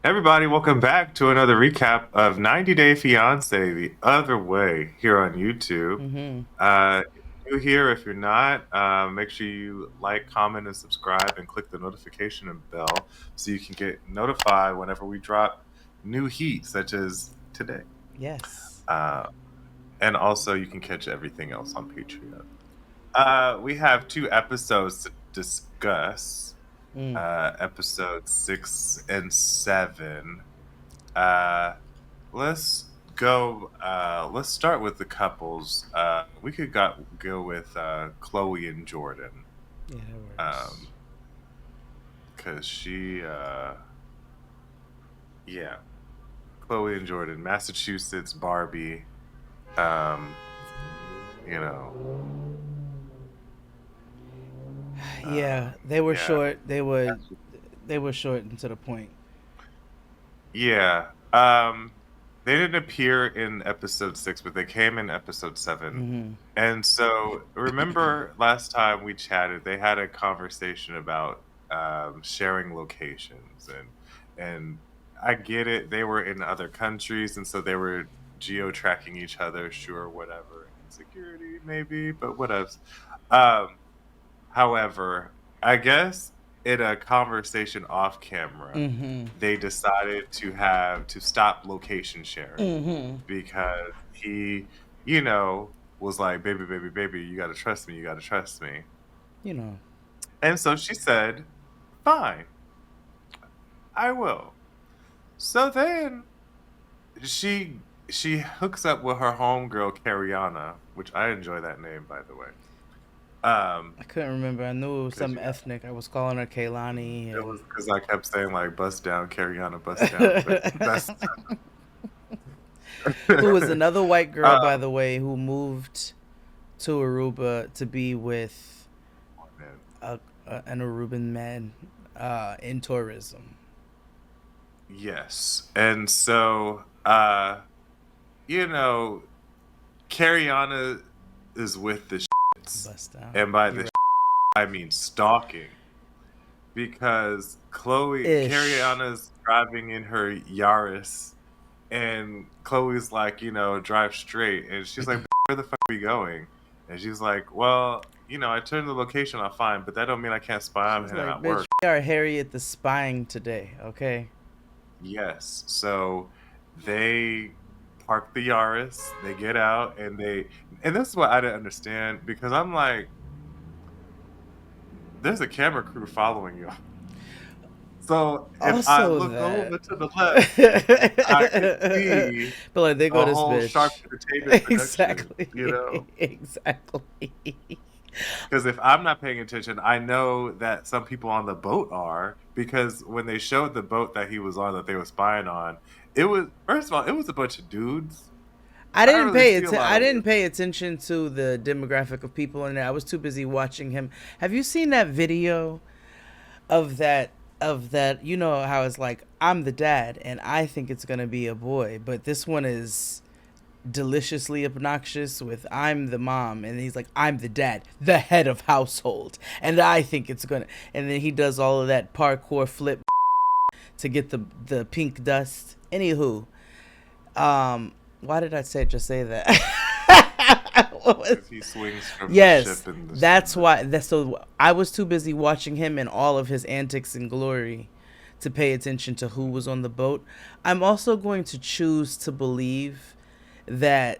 Everybody, welcome back to another recap of 90 Day Fiancé the other way here on YouTube. Mm-hmm. If you're new here, if you're not, make sure you like, comment, and subscribe and click the notification bell so you can get notified whenever we drop new heat, such as today. Yes. Uh, and also, you can catch everything else on Patreon. We have two episodes to discuss, Mm. episodes 6 and 7. Uh, let's go. Let's start with the couples. We could go with Chloe and Jordan, Yeah, that works. um, because yeah, Chloe and Jordan, Massachusetts, Barbie. Um, you know, Yeah, they were yeah, short. They were short and to the point. yeah. They didn't appear in episode 6, but they came in episode 7. Mm-hmm. And so, remember last time we chatted, they had a conversation about sharing locations, and I get it. They were in other countries, and so they were geo-tracking each other. Sure, whatever, insecurity maybe, but what else? Um, However, I guess in a conversation off camera, Mm-hmm. they decided to stop location sharing Mm-hmm. because he was like, baby, baby, baby, you gotta trust me, you gotta trust me. You know. And so she said, fine, I will. So then she hooks up with her homegirl Cariana, which I enjoy that name, by the way. I couldn't remember. I knew it was Because some ethnic. I was calling her Kaylani it was and because I kept saying like bust down, Cariana, bust down, but that's who was another white girl, uh, by the way, who moved to Aruba to be with man. an Aruban man in tourism. Yes. And so you know, Cariana is with the shits. Bust down. And by You're the right. I mean stalking. Because Ish. Cariana's driving in her Yaris, and Chloe's like, drive straight. And she's like, where the fuck are we going? And she's like, well, I turned the location off fine, but that don't mean I can't spy on She's him like, at bitch, work. we are Harriet the spying today, okay? Yes. So they park the Yaris, they get out, and this is what I didn't understand because I'm like, there's a camera crew following you. So if I Also look that. over to the left, I could see But like, there go a this whole Shark bitch. Entertainment production, Exactly. Exactly. Because if I'm not paying attention, I know that some people on the boat are, because when they showed the boat that he was on, that they were spying on, it was, first of all, it was a bunch of dudes. I don't really see a lot I of didn't women. pay attention to the demographic of people in there. I was too busy watching him. Have you seen that video of that, you know how it's like, I'm the dad and I think it's going to be a boy, but this one is deliciously obnoxious with I'm the mom, and he's like, I'm the dad, the head of household, and I think it's gonna, and then he does all of that parkour flip to get the pink dust. Anywho, why did I say that? What was, Because he swings from the yes, ship in that's the why. That's so. I was too busy watching him and all of his antics and glory to pay attention to who was on the boat. I'm also going to choose to believe that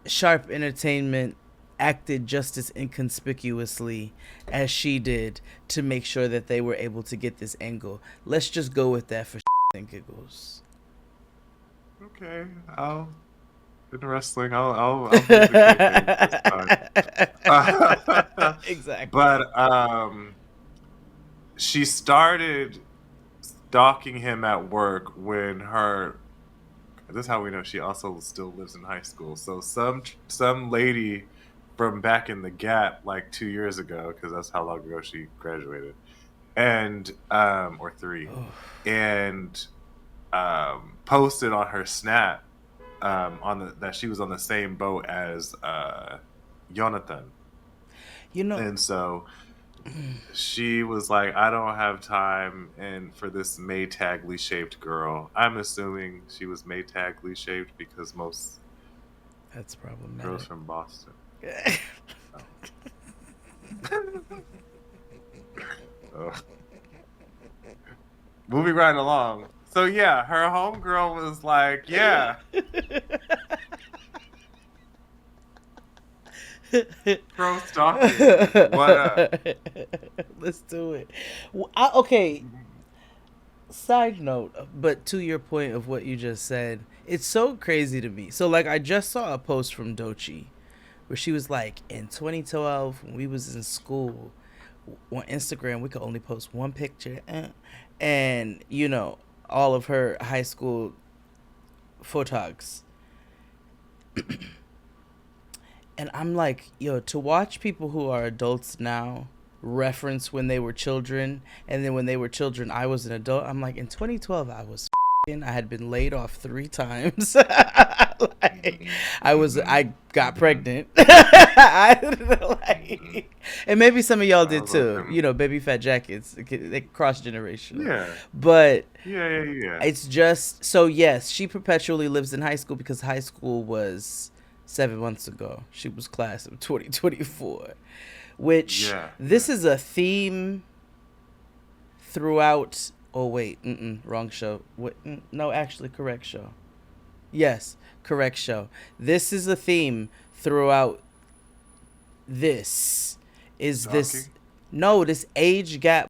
Sharp Entertainment acted just as inconspicuously as she did to make sure that they were able to get this angle. Let's just go with that for and giggles. Okay, in wrestling, I'll be the kayfabe this time. Exactly. But she started stalking him at work when her. This is how we know she also still lives in high school. So some lady from back in the Gap, like 2 years ago, because that's how long ago she graduated, and or three, Oh. and posted on her Snap, on that she was on the same boat as Jonathan. You know, And so she was like, I don't have time and for this Maytagly shaped girl. I'm assuming she was Maytagly shaped because most That's girls problematic. from Boston. Oh. Ugh. Moving right along. So yeah, her homegirl was like, yeah, pro stalking. What up? Let's do it. Okay, side note, but to your point of what you just said, it's so crazy to me. So like I just saw a post from Dochi where she was like, in 2012 when we was in school, on Instagram we could only post one picture, and you know all of her high school photogs. And I'm like, yo, to watch people who are adults now reference when they were children, and then when they were children, I was an adult. I'm like, in 2012, I was. I had been laid off 3 times. Like, Mm-hmm. I got Mm-hmm. pregnant. Like, Mm-hmm. and maybe some of y'all I did was like, too. You know, baby fat jackets, they cross generational. yeah, But yeah. it's just so yes, she perpetually lives in high school because high school was 7 months ago. She was class of 2024, which Yeah, this yeah. is a theme throughout. Oh wait, wrong show. What? No, actually, correct show. Yes, correct show. This is a theme throughout. This is this. Stalking? No, this age gap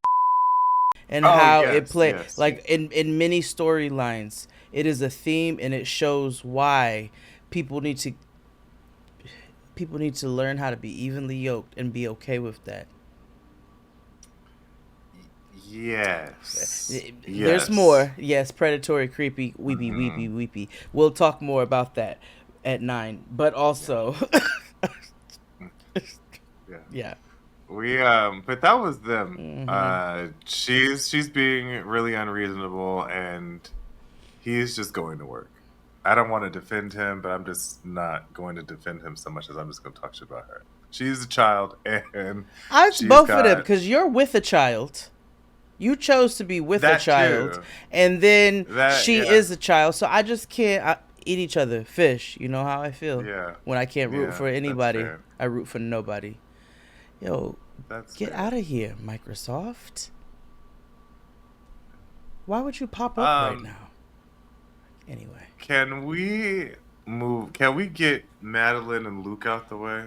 and Oh, how it yes, play yes. like in many storylines. It is a theme, and it shows why people need to people need to learn how to be evenly yoked and be okay with that. Yes. There's Yes. more. Yes, predatory, creepy, weepy, weepy, Hmm. weepy. We'll talk more about that at 9. But Yeah. also, Mm, yeah. yeah. But that was them. Hmm. She's being really unreasonable and he's just going to work. I don't want to defend him, but I'm just not going to defend him so much as I'm just going to talk shit about her. She's a child and It's she's both of them got because you're with a child. You chose to be with a that child, too. and then That, she yeah. is a child. So I just can't eat each other. Fish. You know how I feel Yeah. when I can't root Yeah, for that's anybody. fair. I root for nobody. Yo, That's get fair. out of here, Microsoft. Why would you pop up right Um, now? Anyway, can we can we get Madeline and Luke out the way?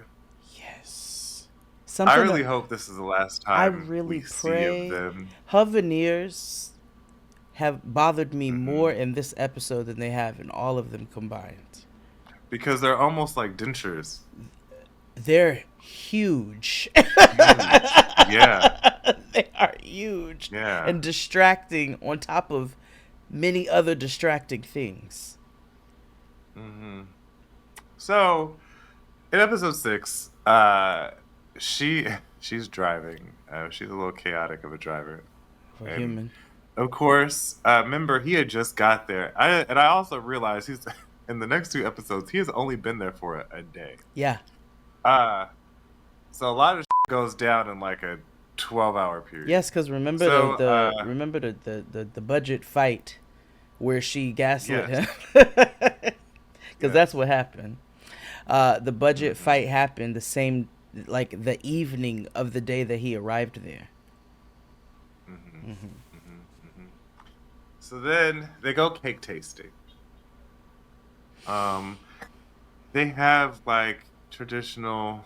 yes. I Something really that hope this is the last I time really we see of pray. them. Her veneers have bothered me more Hmm. in this episode than they have in all of them combined. Because they're almost like dentures. They're huge. Huge. Yeah. They are huge Yeah. and distracting on top of many other distracting things. Hmm. So in episode 6, she she's driving. She's a little chaotic of a driver, For and human. of course, remember he had just got there. I also realized he's in the next 2 episodes. He has only been there for a day. Yeah. Uh so a lot of goes down in like a 12-hour period. Yes, because remember So the budget fight where she gaslit yes, him. Because that's yes. what happened. The budget Hmm. fight happened the same, like the evening of the day that he arrived there. Hmm. Hmm. Hmm. So then they go cake tasting. Um, they have like traditional,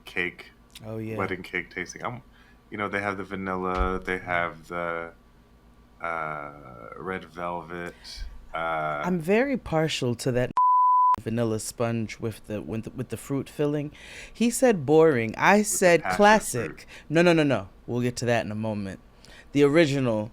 cake, Oh yeah. wedding cake tasting. They have the vanilla, they have the red velvet, uh, I'm very partial to that vanilla sponge with the fruit filling. He said boring. I with the said passion fruit. classic. No, no, no, no. We'll get to that in a moment. The original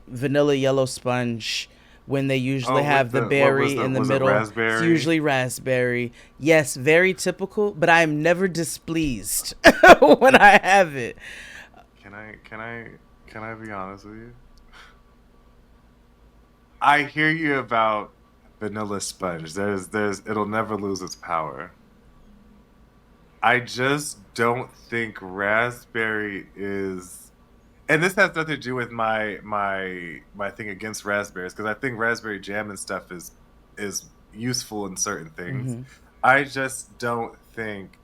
vanilla yellow sponge when they usually Oh, with have the the what was berry the in the was it middle. It's raspberry? usually raspberry. Yes, very typical, but I am never displeased when I have it. Can I be honest with you? I hear you about vanilla sponge. There's it'll never lose its power. I just don't think raspberry is, and this has nothing to do with my thing against raspberries, because I think raspberry jam and stuff is useful in certain things. Mm-hmm. I just don't think.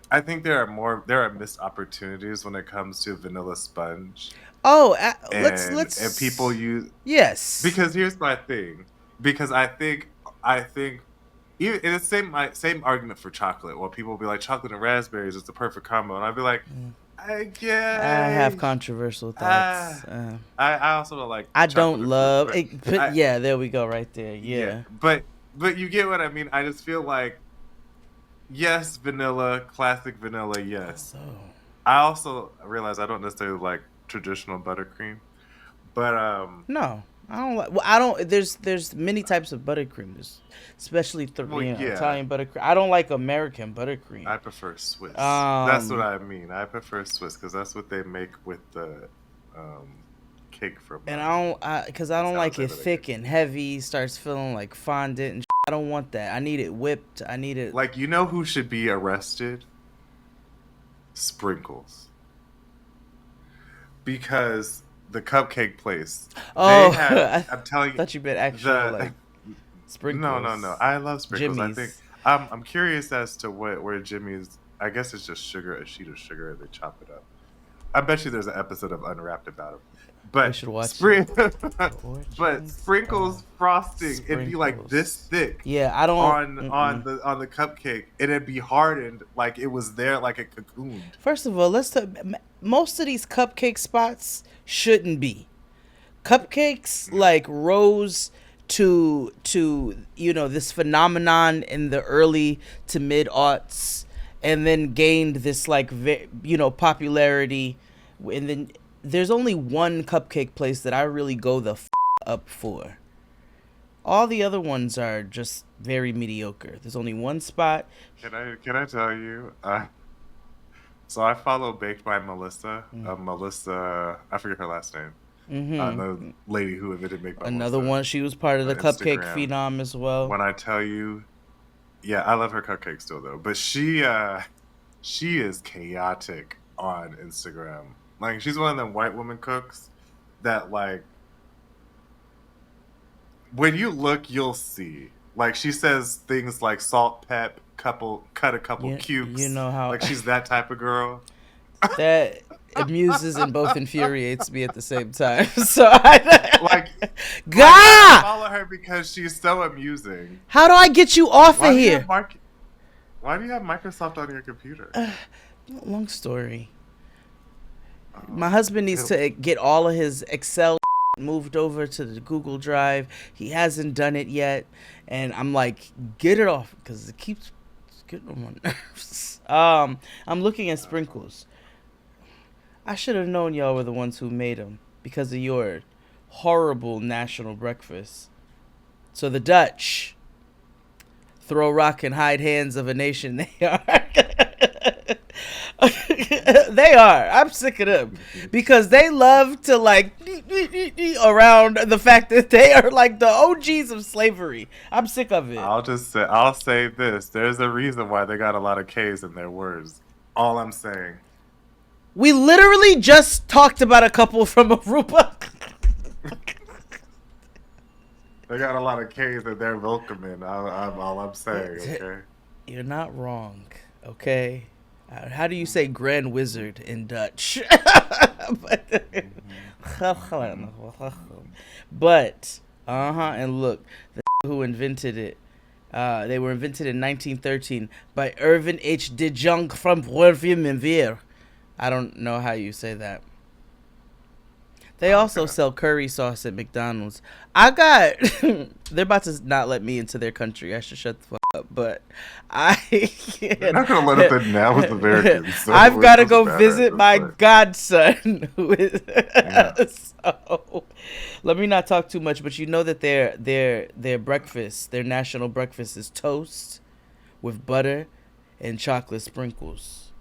I think there are missed opportunities when it comes to vanilla sponge, Oh, and people let's use, yes. because here's my thing, because I think even in the same argument for chocolate. Well, people will be like, chocolate and raspberries is the perfect combo, and I'd be like, I I have guess. controversial thoughts. Ah, I also don't like I don't chocolate or fruit, love but it. But I yeah, there we go, right there. yeah, Yeah. but you get what I mean. I just feel like, yes, vanilla, classic vanilla, yes. So I also realize I don't necessarily like traditional buttercream, but no, I don't like. Well, I don't. There's many types of buttercream, especially well, yeah, Italian buttercream. I don't like American buttercream. I prefer Swiss. That's what Um, I mean. I prefer Swiss because that's what they make with the um, cake from. and because I don't San like Jose it that I get. thick and heavy. Starts feeling like fondant and. I don't want that. I need it whipped. I need it. Like, you know who should be arrested? Sprinkles, because the cupcake place, they Oh, have. I I'm telling you, thought you meant actual the like no, no, no. sprinkles, I love sprinkles. I think jimmies. I'm curious as to where Jimmy's. I guess it's just sugar, a sheet of sugar, and they chop it up. I bet you there's an episode of Unwrapped about him. We But should watch it. spring, The but origins of sprinkles frosting, it'd be like this sprinkles. thick Yeah, I don't. on the cupcake, and it'd be hardened like it was there, like a cocooned. First of all, most of these cupcake spots shouldn't be. Cupcakes like rose to this phenomenon in the early to mid aughts, and then gained this like popularity, and then there's only one cupcake place that I really go the up for. All the other ones are just very mediocre. There's only one spot. Can I tell you? So I follow Baked by Melissa. Mm. Melissa, I forget her last name. The Mm-hmm. lady who invented Baked by Another Melissa one. She was part of on the cupcake Instagram. phenom as well. When I tell you, yeah, I love her cupcake still though. But she is chaotic on Instagram. Like, she's one of them white woman cooks that, like, when you look, you'll see. Like, she says things like salt, pep, cut a couple You cukes. know how Like, she's that type of girl. that amuses and both infuriates me at the same time. So I, Like, I Gah! follow her because she's so amusing. How do I get you off of Why do you have here? Mark? Why do you have Microsoft on your computer? Long story. Oh, My husband needs it- to get all of his Excel moved over to the Google Drive. He hasn't done it yet, and I'm like, get it off because it keeps getting on my nerves. I'm looking at sprinkles. I should have known y'all were the ones who made them because of your horrible national breakfast. So the Dutch throw rock and hide hands of a nation. They are. They are. I'm sick of them because they love to like around the fact that they are like the OGs of slavery. I'm sick of it. I'll say this. There's a reason why they got a lot of K's in their words. All I'm saying. We literally just talked about a couple from Aruba. They got a lot of K's in their welcoming. I'm all I'm saying. Okay. You're not wrong, okay? How do you say Grand Wizard in Dutch? But, and look, the who invented it, they were invented in 1913 by Irvin H. de Jong from Verviers. I don't know how you say that. They also sell curry sauce at McDonald's. They're about to not let me into their country. I should shut the fuck up. But They're not gonna let us in now with Americans. So I've it got to doesn't go matter visit at this my point. godson, who is. Yeah. So, let me not talk too much. But you know that their breakfast, their national breakfast, is toast with butter and chocolate sprinkles.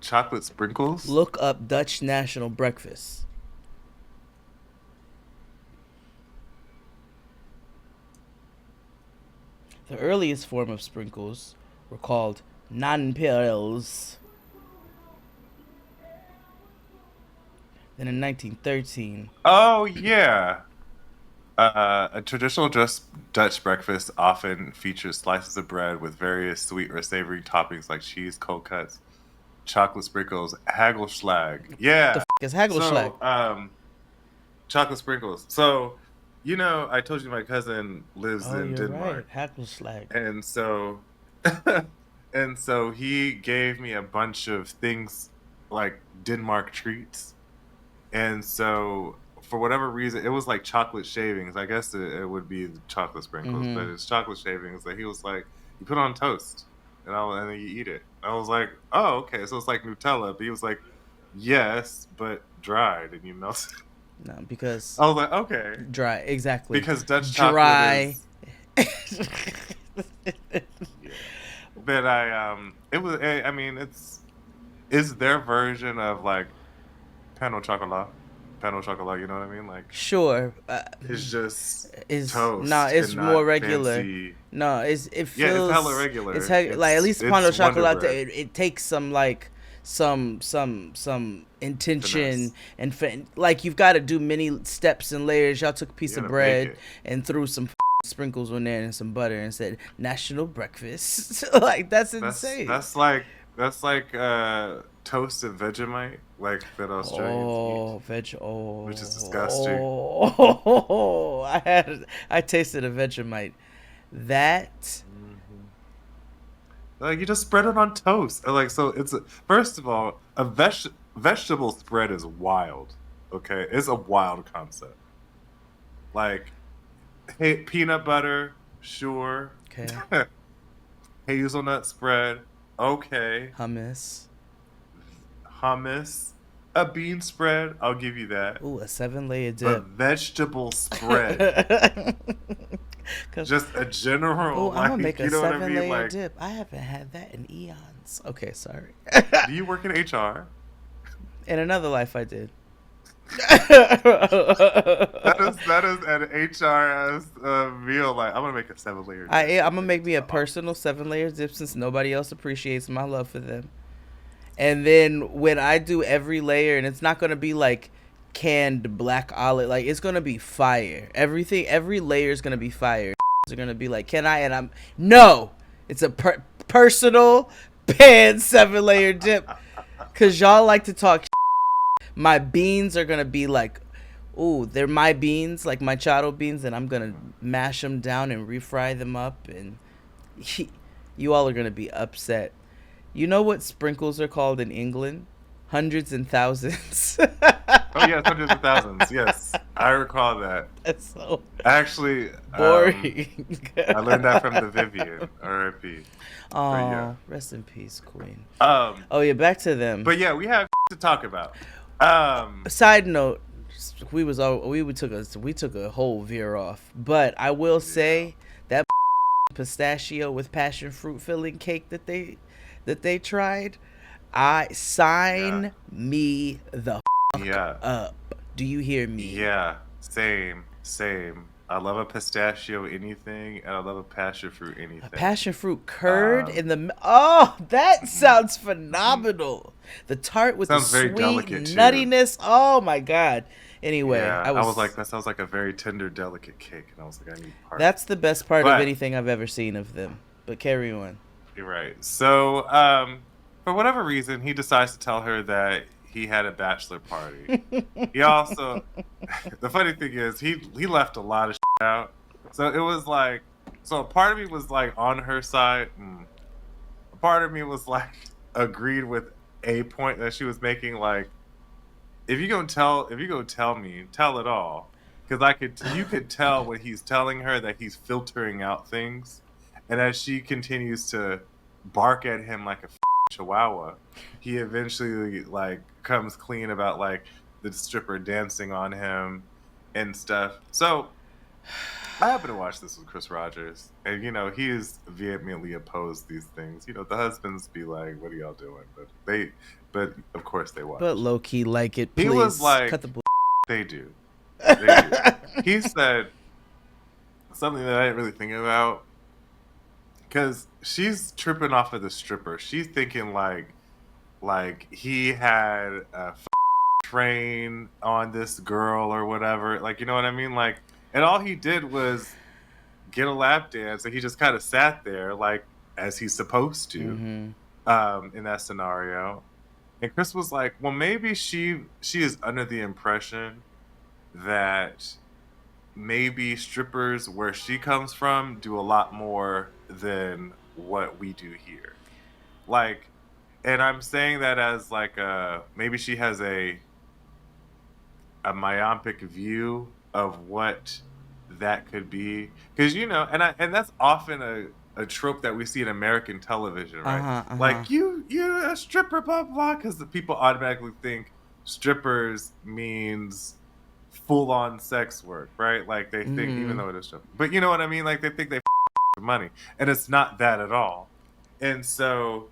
Chocolate sprinkles. Look up Dutch national breakfast. The earliest form of sprinkles were called nonpareils. Then in 1913, Oh yeah. A traditional Dutch breakfast often features slices of bread with various sweet or savory toppings like cheese, cold cuts, chocolate sprinkles, hagelslag. the Yeah. is Hagelschlag? So, chocolate sprinkles. So, I told you my cousin lives Oh, in you're right, Denmark, Hagelschlag. and so, and so he gave me a bunch of things like Denmark treats, and so for whatever reason, it was like chocolate shavings. I guess it would be the chocolate sprinkles, but Mm-hmm. it's chocolate shavings that he was like, you put on toast, and then you eat it. I was like, oh, okay, so it's like Nutella. But he was like, yes, but dried, and you melt. No, because I was like, okay, dry. Exactly, because Dutch chocolate dry. is yeah. But it was. I mean, it's their version of like pain au chocolat, pain au chocolat. You know what I mean? Like Sure, it's just is no, toast it's and more not regular. fancy. No, it Yeah, it's hella feels regular. like at least pain It's au Wonder chocolate. Bread It takes some like some intention finesse. and like you've got to do many steps and layers. Y'all took a piece You of gotta bake bread it. and threw some sprinkles on there and some butter and said national breakfast. Like that's insane. That's like toasted Vegemite, like that Australians eat, Oh, veg. which is disgusting. Oh, I tasted a Vegemite. That Hmm. Like you just spread it on toast. Like so, first of all, a vegetable spread is wild. Okay, it's a wild concept. Like, hey, peanut butter, sure. okay? Hazelnut spread, okay. Hummus. Hummus, a bean spread, I'll give you that. Ooh, a 7-layer But dip. vegetable spread, Cause just a general, oh, I'm gonna make like, a you know what I seven mean? layer Like, dip. I haven't had that in eons. Okay, sorry. do you work in HR? In another life, I did. That is an HRS meal. Like, I'm gonna make a 7-layer dip. I'm gonna Okay, make me a so personal 7-layer dip since nobody else appreciates my love for them. And then when I do every layer, and it's not gonna be like canned black olive, like it's gonna be fire. Every layer is gonna be fire. Are gonna be like, can I? And I'm no. It's a personal pan 7-layer dip, cause y'all like to talk. My beans are gonna be like, ooh, they're my beans, like my chado beans, and I'm gonna mash them down and refry them up, and you all are gonna be upset. You know what sprinkles are called in England? Hundreds and thousands. oh yes, hundreds of thousands. Yes, I recall that. That's so Actually, boring. I learned that from the Vivian, R.I.P. But yeah, Oh, rest in peace, Queen. um, Oh yeah, back to them. but yeah, we have to talk about. Side note, we took a whole veer off, but I will Yeah, say that pistachio with passion fruit filling cake that they tried, I yeah, sign me the yeah, up. Do you hear me? yeah. Same. I love a pistachio anything, and I love a passion fruit A anything. passion fruit curd Um, in the oh, that mhm, sounds mhm. phenomenal. The tart with the Sounds very sweet delicate too. nuttiness. Oh my god. Anyway, Yeah, I was like, that sounds like a very tender, delicate cake, and I was like, I need part. that's the best part of But anything I've ever seen of them. But carry on. you're right. So, for whatever reason, he decides to tell her that he had a bachelor party. He also, the funny thing is, he left a lot of shit out. So it was like, so a part of me was like on her side. A part of me was like agreed with a point that she was making. Like, if you gonna tell me, tell it all, because you could tell when he's telling her that he's filtering out things, and as she continues to bark at him like a chihuahua, he eventually like comes clean about like the stripper dancing on him and stuff. So I happen to watch this with Chris Rogers, and he is vehemently opposed these things. The husbands be like, "What are y'all doing?" But of course they But watch. low key like it, He was please. Cut the like, "They do, they do." He said something that I didn't really think about. because she's tripping off of the stripper. She's thinking like he had a train on this girl or whatever. Like, you know what I mean? Like, and all he did was get a lap dance, and he just kind of sat there, like as he's supposed to, Mm-hmm. in that scenario. And Chris was like, "Well, maybe she is under the impression that maybe strippers where she comes from do a lot more than what we do here." Like, and I'm saying that as like maybe she has a myopic view of what that could be, because and that's often a trope that we see in American television, right? Uh-huh, uh-huh. Like, you a stripper, blah blah, because the people automatically think strippers means full on sex work, right? Like, they think, even Mm-hmm. though it is stripper, but you know what I mean, like they think they for money, and it's not that at all. And so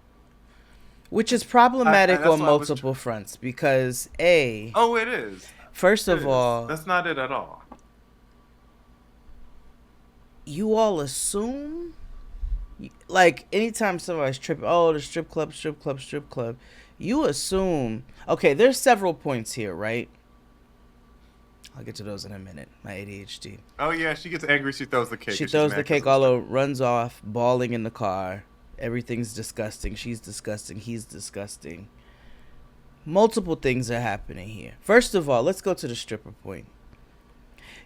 Which is problematic that's on why I was multiple fronts because A, oh, it is, first it of is, all, that's not it at all. you all assume, like, anytime somebody's tripping, oh, the strip club, strip club, strip club, you assume, okay, there's several points here, right? I'll get to those in a minute. My ADHD. Oh yeah, she gets angry. She throws the cake. She And she's throws the mad because cake of the all stripper. over, runs off, bawling in the car. Everything's disgusting. She's disgusting. He's disgusting. Multiple things are happening here. First of all, let's go to the stripper point.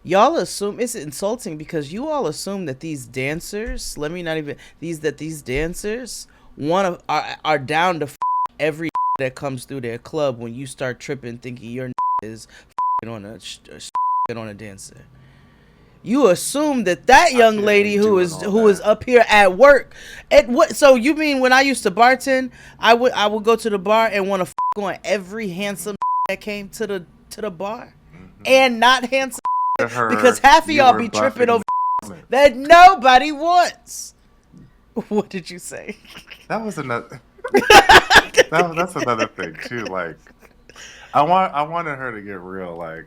Y'all assume it's insulting because you all assume that these dancers, let me not even these dancers are down to every that comes through their club when you start tripping thinking your is on a dancer. You assume that I young can't lady be doing all who is that. up here at work. So you mean when I used to bartend, I would go to the bar and want to on every handsome that came to the bar, Mm-hmm. and not handsome, because Her, half of you y'all were be tripping buffing over the moment. that nobody wants. What did you say? That was another. That's another thing too. Like, I wanted her to get real. Like,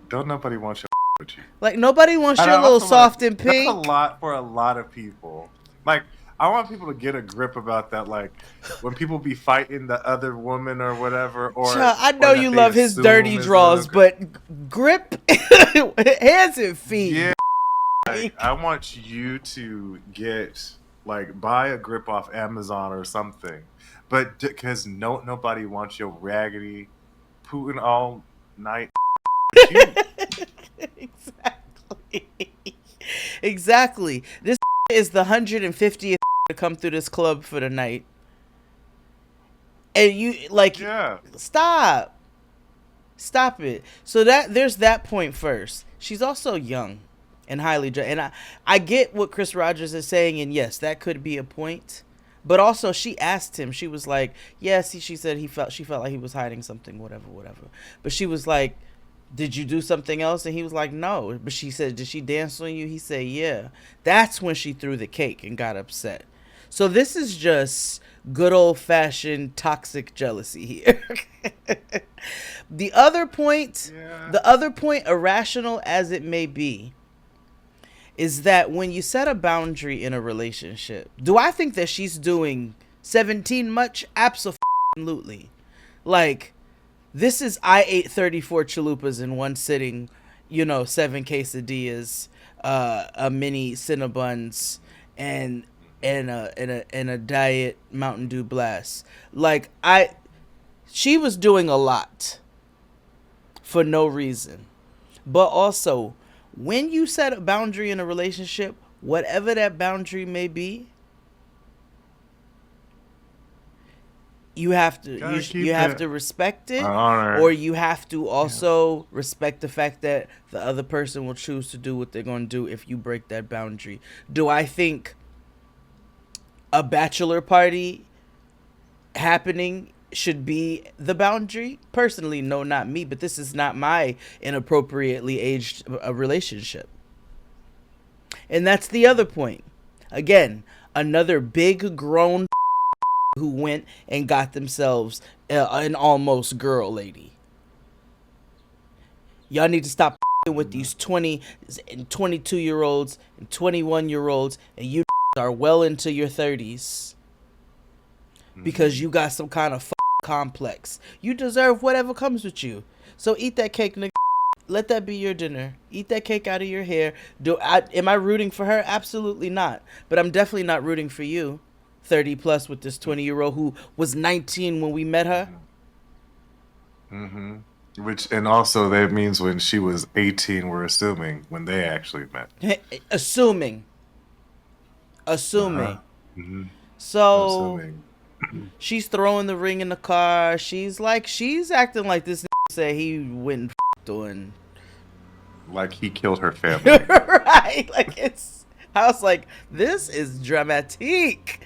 don't nobody want your with you. Like, nobody wants And your I little also want soft and that's a pink. lot for a lot of people. Like, I want people to get a grip about that. Like, when people be fighting the other woman or whatever, Child, I know or that you they love his dirty assume is draws, but grip hands and feet. yeah. Like, I want you to get, like, buy a grip off Amazon or something, but because nobody wants your raggedy Putin all night with you. Exactly. Exactly. This is the 150th to come through this club for the night. And you, like, Yeah. stop. Stop it. So there's that point first. She's also young and and I get what Chris Rogers is saying, and yes, that could be a point. But also, she asked him. She was like, "Yes." She said she felt like he was hiding something, whatever, whatever. But she was like, "Did you do something else?" And he was like, "No." But she said, "Did she dance on you?" He said, "Yeah." That's when she threw the cake and got upset. So this is just good old fashioned toxic jealousy here. the other point, Yeah. the other point, irrational as it may be, is that when you set a boundary in a relationship, do I think that she's doing 17 much? Absolutely. Like, this is I ate 34 chalupas in one sitting, 7 quesadillas, a mini Cinnabons, and a diet Mountain Dew blast. Like, she was doing a lot for no reason. But also, when you set a boundary in a relationship, whatever that boundary may be, you have to Gotta keep you have it to respect it, honor. or you have to Yeah. also respect the fact that the other person will choose to do what they're going to do if you break that boundary. Do I think a bachelor party happening should be the boundary? Personally, no, not me, but this is not my inappropriately aged relationship. And that's the other point. Again, another big grown who went and got themselves an almost girl lady. Y'all need to stop with these 20 and 22-year-olds and 21-year-olds, and you are well into your 30s because you got some kind of complex. You deserve whatever comes with you. So eat that cake, nigga. Let that be your dinner. Eat that cake out of your hair. Am I rooting for her? Absolutely not. But I'm definitely not rooting for you, 30 plus, with this 20-year-old who was 19 when we met her. Mm-hmm. And also that means when she was 18, we're assuming when they actually met. Assuming. Uh-huh. Mm-hmm. So Assuming. she's throwing the ring in the car. She's acting like this said he went and doing. Like he killed her family. Right? I was like, this is dramatique.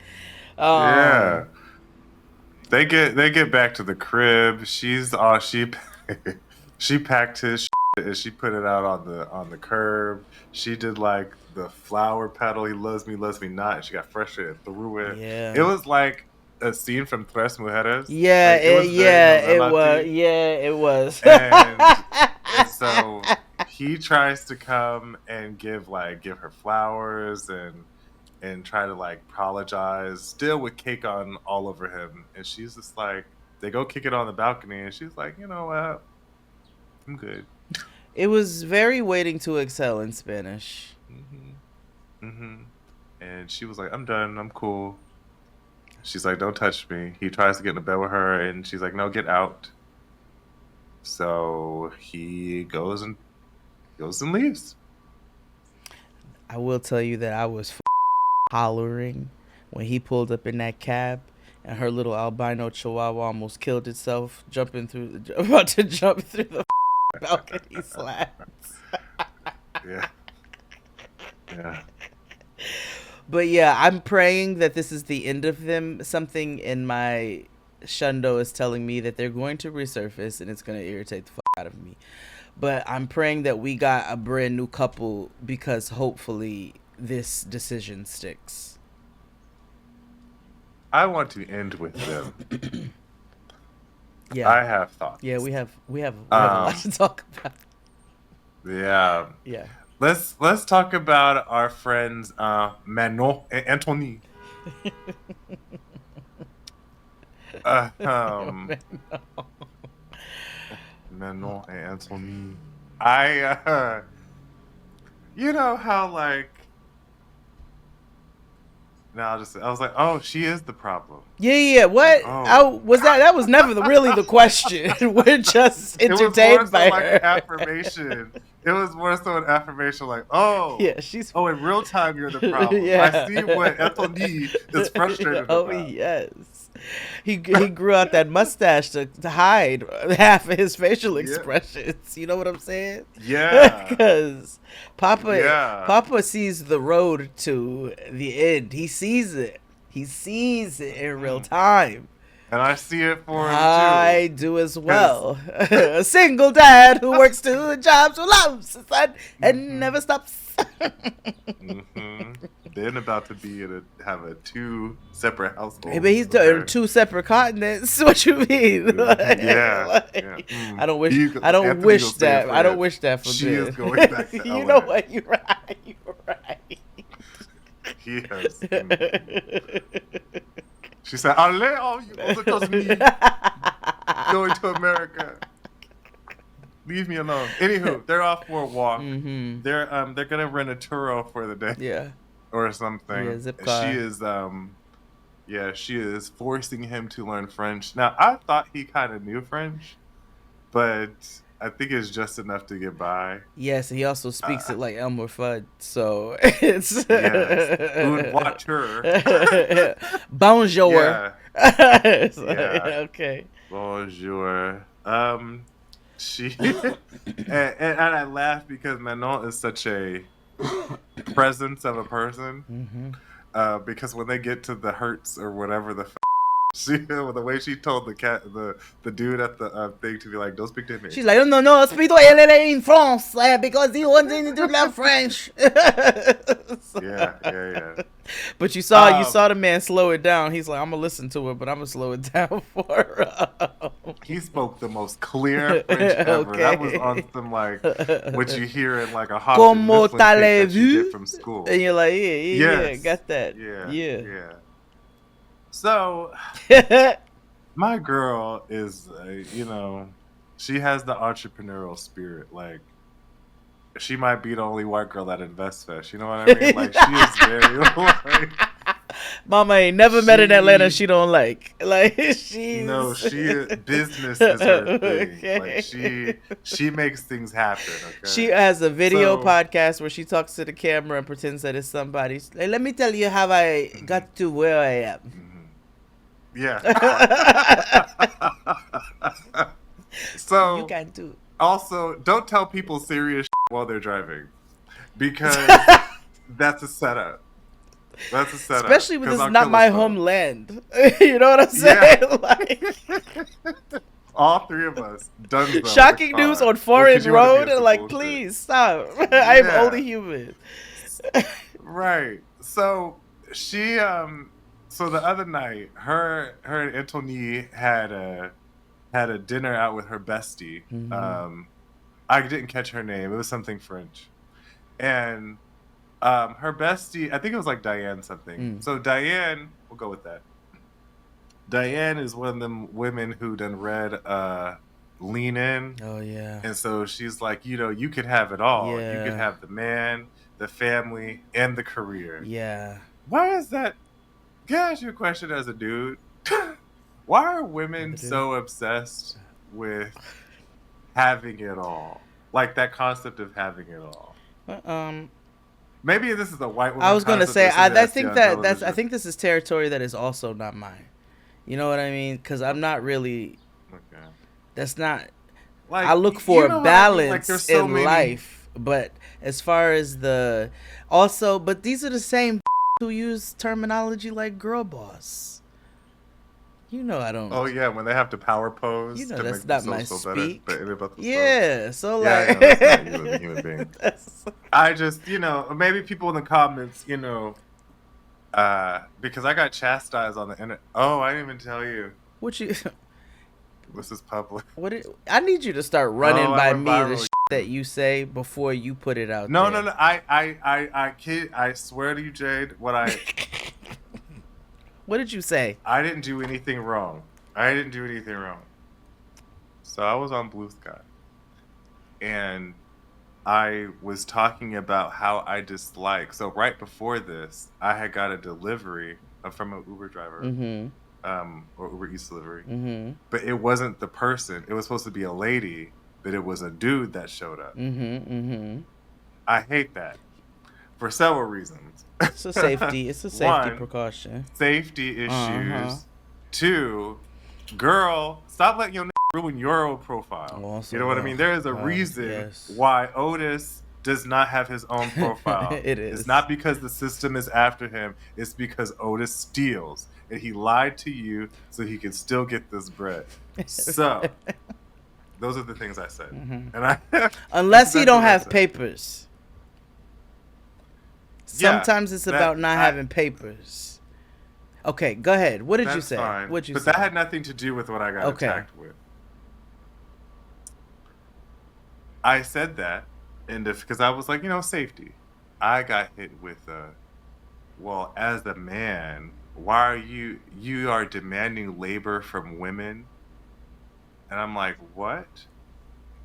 Yeah. They get back to the crib. She she packed his shit and she put it out on the curb. She did like the flower petal. He loves me not. And she got frustrated and threw it. Yeah. It was like a scene from Tres Mujeres. Yeah, like, it was. Yeah, it was. And so he tries to come and give her flowers and try to like apologize, still with cake on all over him. And she's just like, they go kick it on the balcony, and she's like, you know what, I'm good. It was very waiting to exhale in Spanish. And she was like, I'm done, I'm cool. She's like, don't touch me. He tries to get in the bed with her, and she's like, no, get out. So he goes and leaves. I will tell you that I was hollering when he pulled up in that cab and her little albino chihuahua almost killed itself about to jump through the balcony slats. Yeah. But yeah, I'm praying that this is the end of them. Something in my shundo is telling me that they're going to resurface and it's going to irritate the out of me. But I'm praying that we got a brand new couple because hopefully this decision sticks. I want to end with them. Yeah, I have thoughts. Yeah, we have a lot to talk about. Yeah. Yeah. Let's talk about our friends Manon Anthony. Manon Anthony. You know how like. No, I was like, oh, she is the problem. Yeah. What? Oh. That was never really the question. We're just entertained by her. An affirmation. It was more so an affirmation, like, oh, yeah, she's. Oh, in real time, you're the problem. Yeah. I see what Anthony is frustrated about. Oh yes, he grew out that mustache to hide half of his facial expressions. You know what I'm saying? Yeah. Because Papa sees the road to the end. He sees it. He sees it in real time. And I see it for him, too. I do as well. A single dad who works 2 jobs, who loves his son and never stops. Then about to have a 2 separate households. Hey, but he's doing 2 separate continents. What you mean? Yeah. I don't wish that for she Ben. is going back to LA. You know what? You're right. Yes. She said, "Allez, all you États-Unis, going to America. Leave me alone." Anywho, they're off for a walk. Mm-hmm. They're gonna rent a Turo for the day. Yeah. Or something. Yeah, zip car. She is forcing him to learn French. Now, I thought he kind of knew French, but I think it's just enough to get by. Yes, he also speaks it like Elmer Fudd, so it's Une voiture. Bonjour. Yeah. Okay. Bonjour. She and I laugh because Manon is such a presence of a person. Mm-hmm. Because when they get to the Hertz or whatever the The way she told the dude at the thing to be like, don't speak to me. She's like, no, no, speak in France because he wanted to learn French. Yeah. But you saw the man slow it down. He's like, I'm gonna listen to it, but I'm gonna slow it down for her. He spoke the most clear French ever. Okay. That was on some like what you hear in like a Hobson Mifflin tape that you get from school. And you're like, yeah, got that. Yeah. So, my girl is, she has the entrepreneurial spirit. Like, she might be the only white girl at InvestFest. You know what I mean? Like, she is very like. Mama ain't never met in Atlanta she don't like. Like, No, business is her thing. Okay. Like, she makes things happen. Okay. She has a video podcast where she talks to the camera and pretends that it's somebody. Like, let me tell you how I got to where I am. Yeah. So you can too. Also, don't tell people serious while they're driving, because that's a setup. That's a setup. Especially when this is not my homeland. You know what I'm saying? Yeah. Like, all three of us done so. Shocking news on foreign road. Like, please stop. I am only human. Right. So she so the other night, her and Anthony had a dinner out with her bestie. Mm-hmm. I didn't catch her name. It was something French, and her bestie, I think it was like Diane something. So Diane, we'll go with that. Diane is one of them women who done read Lean In. Oh yeah. And so she's like, you could have it all. Yeah. You could have the man, the family, and the career. Yeah. Why is that? Can I ask you a question as a dude? Why are women so obsessed with having it all? Like that concept of having it all. Maybe this is a white woman. I was gonna say, I think this is territory that is also not mine. You know what I mean? Because I'm not really. Okay. That's not. Like, I look for a balance in life, but as far as but these are the same who use terminology like girl boss. You know I don't. Oh yeah, when they have to power pose. You know that's not my speak. Yeah, so like. Yeah, that's not you as a human being. I just, maybe people in the comments, because I got chastised on the internet. Oh, I didn't even tell you. What you? This is public. I need you to start running by me the shit that you say before you put it out. No, there. No. I swear to you, Jade. What did you say? I didn't do anything wrong. So I was on Blue Sky, and I was talking about how I dislike. So right before this, I had got a delivery from an Uber driver. Mm-hmm. Or Uber Eats delivery. Mm-hmm. But it wasn't the person. It was supposed to be a lady, but it was a dude that showed up. Mm-hmm, mm-hmm. I hate that for several reasons. It's a safety precaution. Safety issues. Uh-huh. 2, girl, stop letting your ruin your own profile. Also, you know what I mean? There is a reason why Otis does not have his own profile. It is. It's not because the system is after him. It's because Otis steals. And he lied to you so he can still get this bread. So, those are the things I said. Mm-hmm. And unless he don't have papers. Sometimes it's about not having papers. Okay, go ahead. What did you say? Fine. But that had nothing to do with what I got attacked with. I said that, and because I was like, safety. I got hit with well, as a man, why are you are demanding labor from women? And I'm like, what?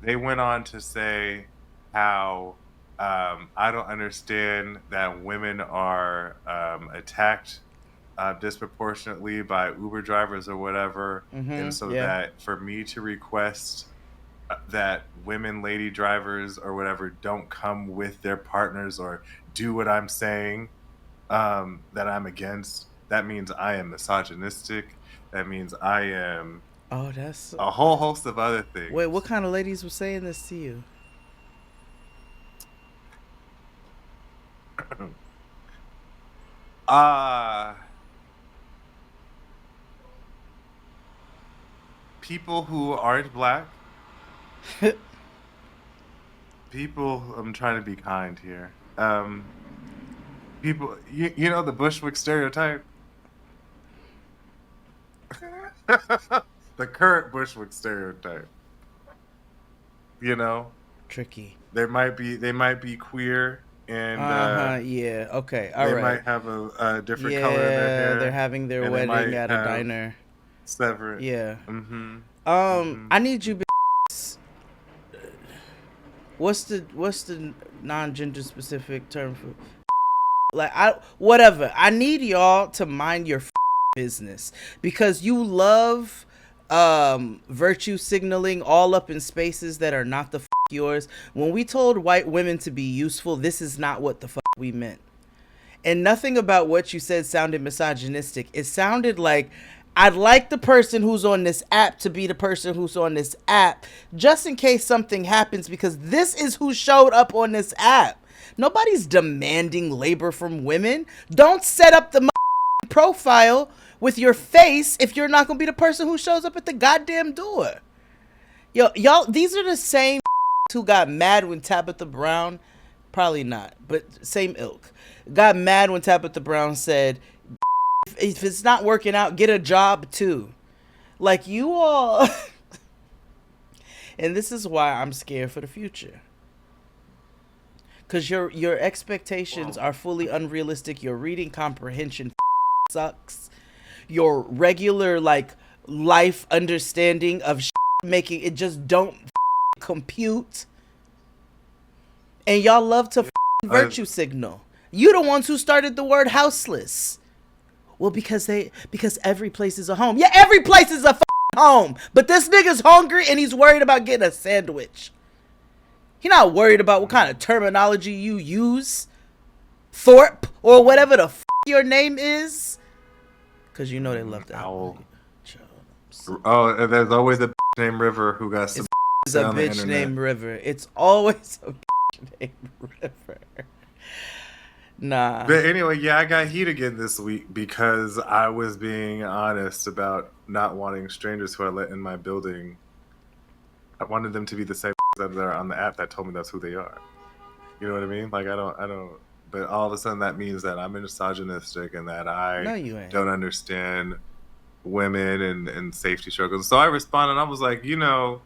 They went on to say how I don't understand that women are attacked disproportionately by Uber drivers or whatever. Mm-hmm, and so that for me to request that women lady drivers or whatever don't come with their partners or do what I'm saying, that I'm against, that means I am misogynistic. That means I am that's a whole host of other things. Wait, what kind of ladies were saying this to you? people who aren't black, people. I'm trying to be kind here. People, you know the Bushwick stereotype, the current Bushwick stereotype. You know, Tricky. they might be queer and Yeah. Okay. All they right. might have a different color in their Yeah, they're hair, having their and they wedding might at a have diner. separate. Yeah. Mm-hmm. I need you. What's the non-gender specific term for like I whatever. I need y'all to mind your business because you love virtue signaling all up in spaces that are not the yours. When we told white women to be useful, this is not what the we meant. And nothing about what you said sounded misogynistic. It sounded like I'd like the person who's on this app to be the person who's on this app just in case something happens because this is who showed up on this app. Nobody's demanding labor from women. Don't set up the profile with your face if you're not going to be the person who shows up at the goddamn door. Yo, y'all, these are the same who got mad when Tabitha Brown, probably not, but same ilk, got mad when Tabitha Brown said, if it's not working out, get a job too. Like you all. And this is why I'm scared for the future. Because your expectations are fully unrealistic. Your reading comprehension sucks. Your regular like life understanding of making it just don't compute. And y'all love to virtue signal. You the ones who started the word houseless. Well, because every place is a home. Yeah, every place is a home. But this nigga's hungry and he's worried about getting a sandwich. He's not worried about what kind of terminology you use. Thorpe or whatever the your name is. Because you know they love that. Owl. Oh, and there's always a named River who got some it's a bitch named River. It's always a bitch named River. Nah. But anyway, yeah, I got heat again this week because I was being honest about not wanting strangers who I let in my building. I wanted them to be the same that are on the app that told me that's who they are. You know what I mean? Like I don't. But all of a sudden that means that I'm misogynistic and that I don't understand women and safety struggles. So I responded. I was like, you're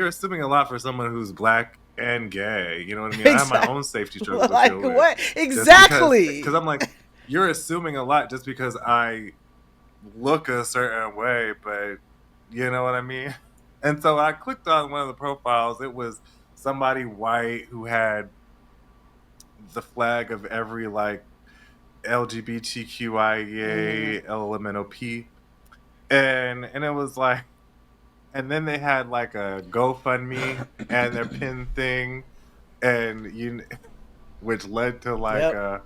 assuming a lot for someone who's black and gay. You know what I mean? Exactly. I have my own safety struggles. Like what? Exactly. Because I'm like, you're assuming a lot just because I look a certain way, but you know what I mean? And so I clicked on one of the profiles. It was somebody white who had the flag of every like LGBTQIA LMNOP, and it was like, and then they had like a GoFundMe and their pin thing, and which led to like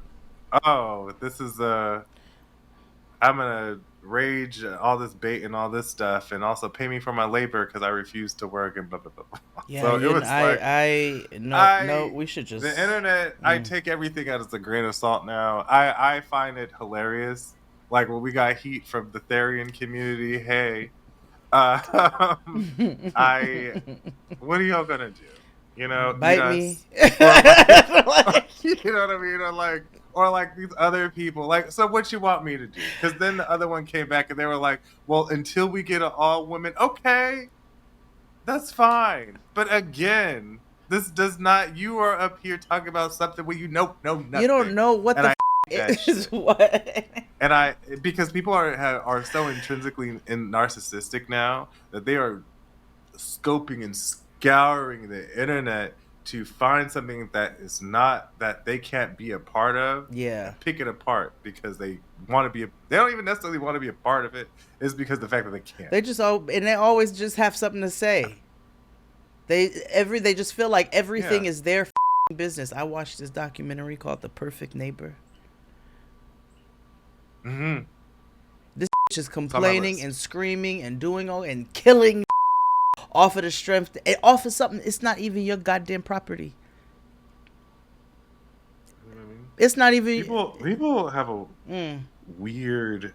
this is I'm gonna rage all this bait and all this stuff, and also pay me for my labor because I refuse to work and blah blah blah. Yeah, so it was no, we should just the internet. I take everything as a grain of salt now. I find it hilarious. Like when we got heat from the Therian community. Hey, what are y'all gonna do? Bite me. You know what I mean? Or like these other people, like, so what you want me to do? Because then the other one came back and they were like, well, until we get an all women, okay, that's fine. But again, this does not, you are up here talking about something where you know nothing. You don't know what the is what. And because people are so intrinsically narcissistic now that they are scoping and scouring the internet to find something that is not, that they can't be a part of. Yeah. Pick it apart because they want to be, they don't even necessarily want to be a part of it. It's because of the fact that they can't. They always just have something to say. They just feel like everything is their business. I watched this documentary called The Perfect Neighbor. Mm-hmm. This is complaining and screaming and doing all and killing off of the strength, off of something. It's not even your goddamn property. You know what I mean? It's not even. People have a weird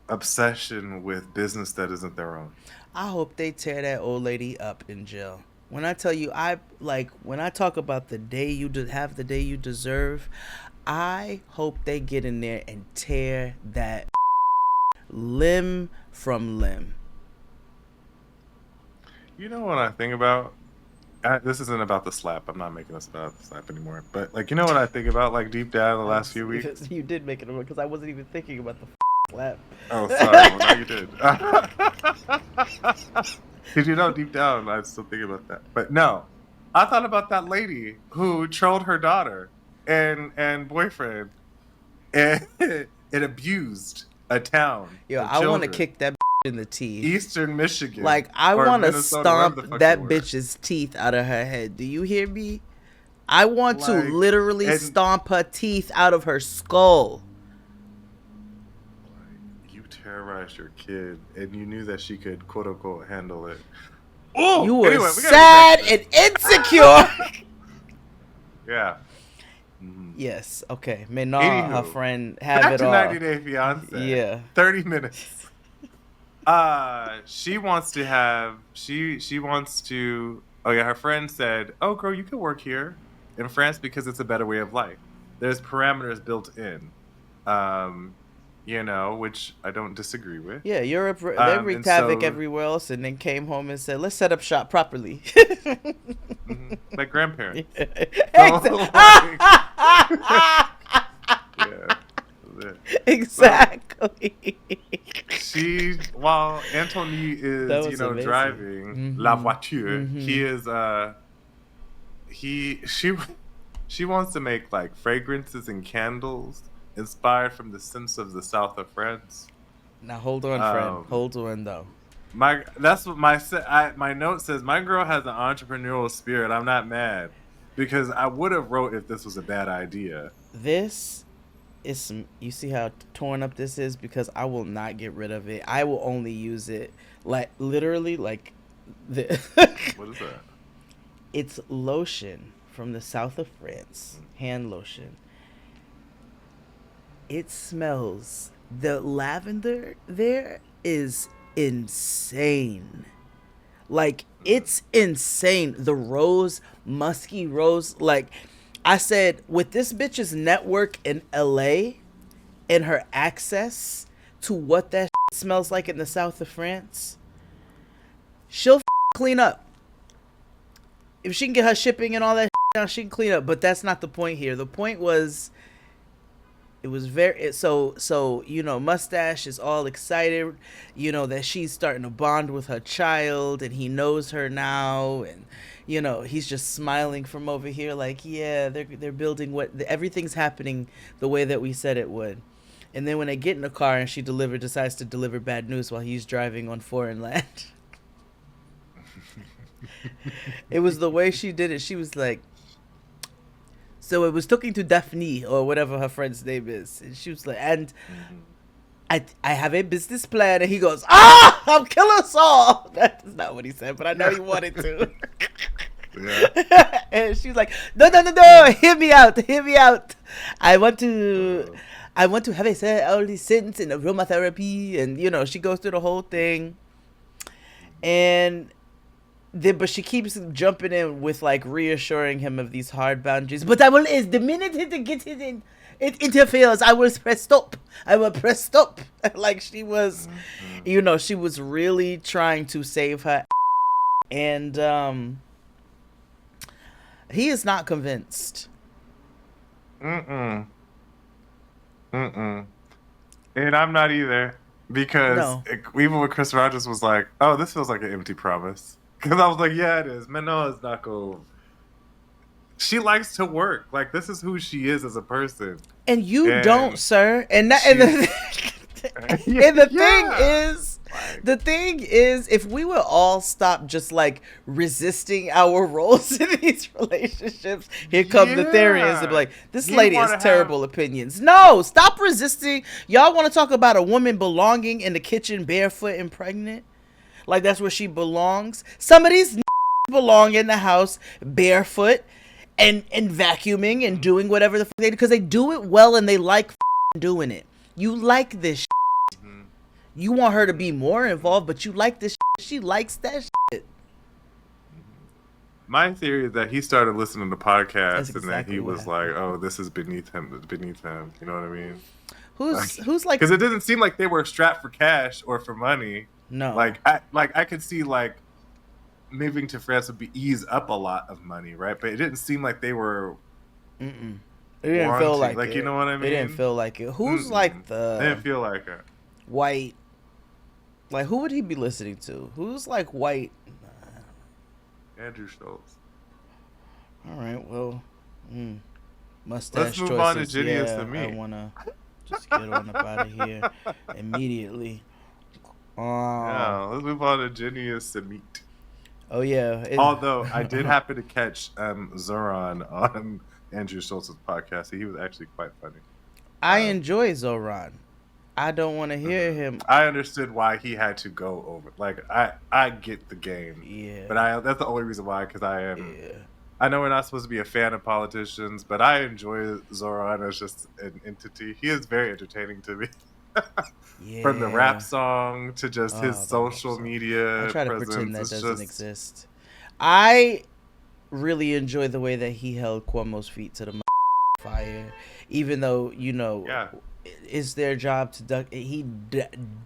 obsession with business that isn't their own. I hope they tear that old lady up in jail. When I tell you, when I talk about the day you have the day you deserve, I hope they get in there and tear that limb from limb. You know what I think about? This isn't about the slap. I'm not making this about the slap anymore. But like, you know what I think about? Like deep down the last few weeks. You did make it because I wasn't even thinking about the slap. Oh, sorry. Well, now you did. Did you know deep down I'm still thinking about that? But no, I thought about that lady who trolled her daughter and boyfriend and, and abused a town. Yo, I want to kick that in the teeth. Eastern Michigan. Like, I want to stomp that bitch's teeth out of her head. Do you hear me? I want to literally stomp her teeth out of her skull. You terrorized your kid, and you knew that she could, quote unquote, handle it. Oh, you were sad and insecure. Yeah. Yes. Okay. Manon, her friend, have it all. 90 Day Fiancé. Yeah. 30 minutes. She wants to have. She wants to. Oh yeah, her friend said, "Oh girl, you can work here in France because it's a better way of life. There's parameters built in." You know, which I don't disagree with. Yeah, Europe, they wreaked havoc everywhere else, and then came home and said, "Let's set up shop properly." Like grandparents. Yeah. Exactly. While Anthony is, amazing. Driving la voiture, he is, she wants to make like fragrances and candles inspired from the scents of the south of France. Now hold on, friend. Hold on, though. That's what my note says. My girl has an entrepreneurial spirit. I'm not mad because I would have wrote if this was a bad idea. This is you see how torn up this is because I will not get rid of it. I will only use it like literally like the. What is that? It's lotion from the south of France. Hand lotion. It smells. The lavender there is insane. Like, it's insane. The rose, musky rose. Like, I said, with this bitch's network in LA and her access to what that smells like in the south of France, she'll clean up. If she can get her shipping and all that down, she can clean up. But that's not the point here. The point was, it was Mustache is all excited, that she's starting to bond with her child and he knows her now. And, he's just smiling from over here like, yeah, they're building everything's happening the way that we said it would. And then when they get in the car and she decides to deliver bad news while he's driving on foreign land. It was the way she did it. She was like, so it was talking to Daphne or whatever her friend's name is. And she was like, and I have a business plan. And he goes, I'll kill us all. That's not what he said, but I know he wanted to. Yeah. And she was like, no, hear me out. I want to have all these scents and aromatherapy. And, she goes through the whole thing. And but she keeps jumping in with like reassuring him of these hard boundaries. But the minute it gets in, it interferes. I will press stop. Like she was, she was really trying to save her. And he is not convinced. And I'm not either. Because even when Chris Rogers was like, oh, this feels like an empty promise. Because I was like, yeah, it is. Manon is not going. She likes to work. Like, this is who she is as a person. And you don't, sir. And the thing is, if we would all stop just like resisting our roles in these relationships, here come the Therians and be like, this lady has terrible opinions. No, stop resisting. Y'all want to talk about a woman belonging in the kitchen barefoot and pregnant? Like that's where she belongs. Some of these belong in the house barefoot and vacuuming and doing whatever the fuck they do because they do it well and they like doing it. You like this. You want her to be more involved, but you like this. She likes that shit. My theory is that he started listening to podcasts That's and that exactly he what was like, happened. "Oh, this is beneath him. Beneath him." You know what I mean? Who's like Because it didn't seem like they were strapped for cash or for money. no. I could see like moving to France would be ease up a lot of money, right? But it didn't seem like they were Mm-mm. It didn't feel wanting, like like, you it. know what I It didn't mean? feel like it. Who's Mm-mm. like It didn't the feel like it. white? Like who would he be listening to? Who's like white? Andrew Schultz. All right, well, Let's mustache move on to choices. Ginny and Yeah, I Sumit. wanna just get on up out of here immediately. Yeah, let's move on to Ginny and Sumit. Oh yeah. Although I did happen to catch Zoran on Andrew Schultz's podcast. He was actually quite funny. I enjoy Zoran. I don't want to hear him. I understood why he had to go over. Like I get the game, Yeah. but that's the only reason why. Because Yeah. I know we're not supposed to be a fan of politicians, but I enjoy Zoran as just an entity. He is very entertaining to me. Yeah. From the rap song to just his social media I try to presence. pretend that it's doesn't just, exist. I really enjoy the way that he held Cuomo's feet to the fire, even though yeah. it's their job to duck. He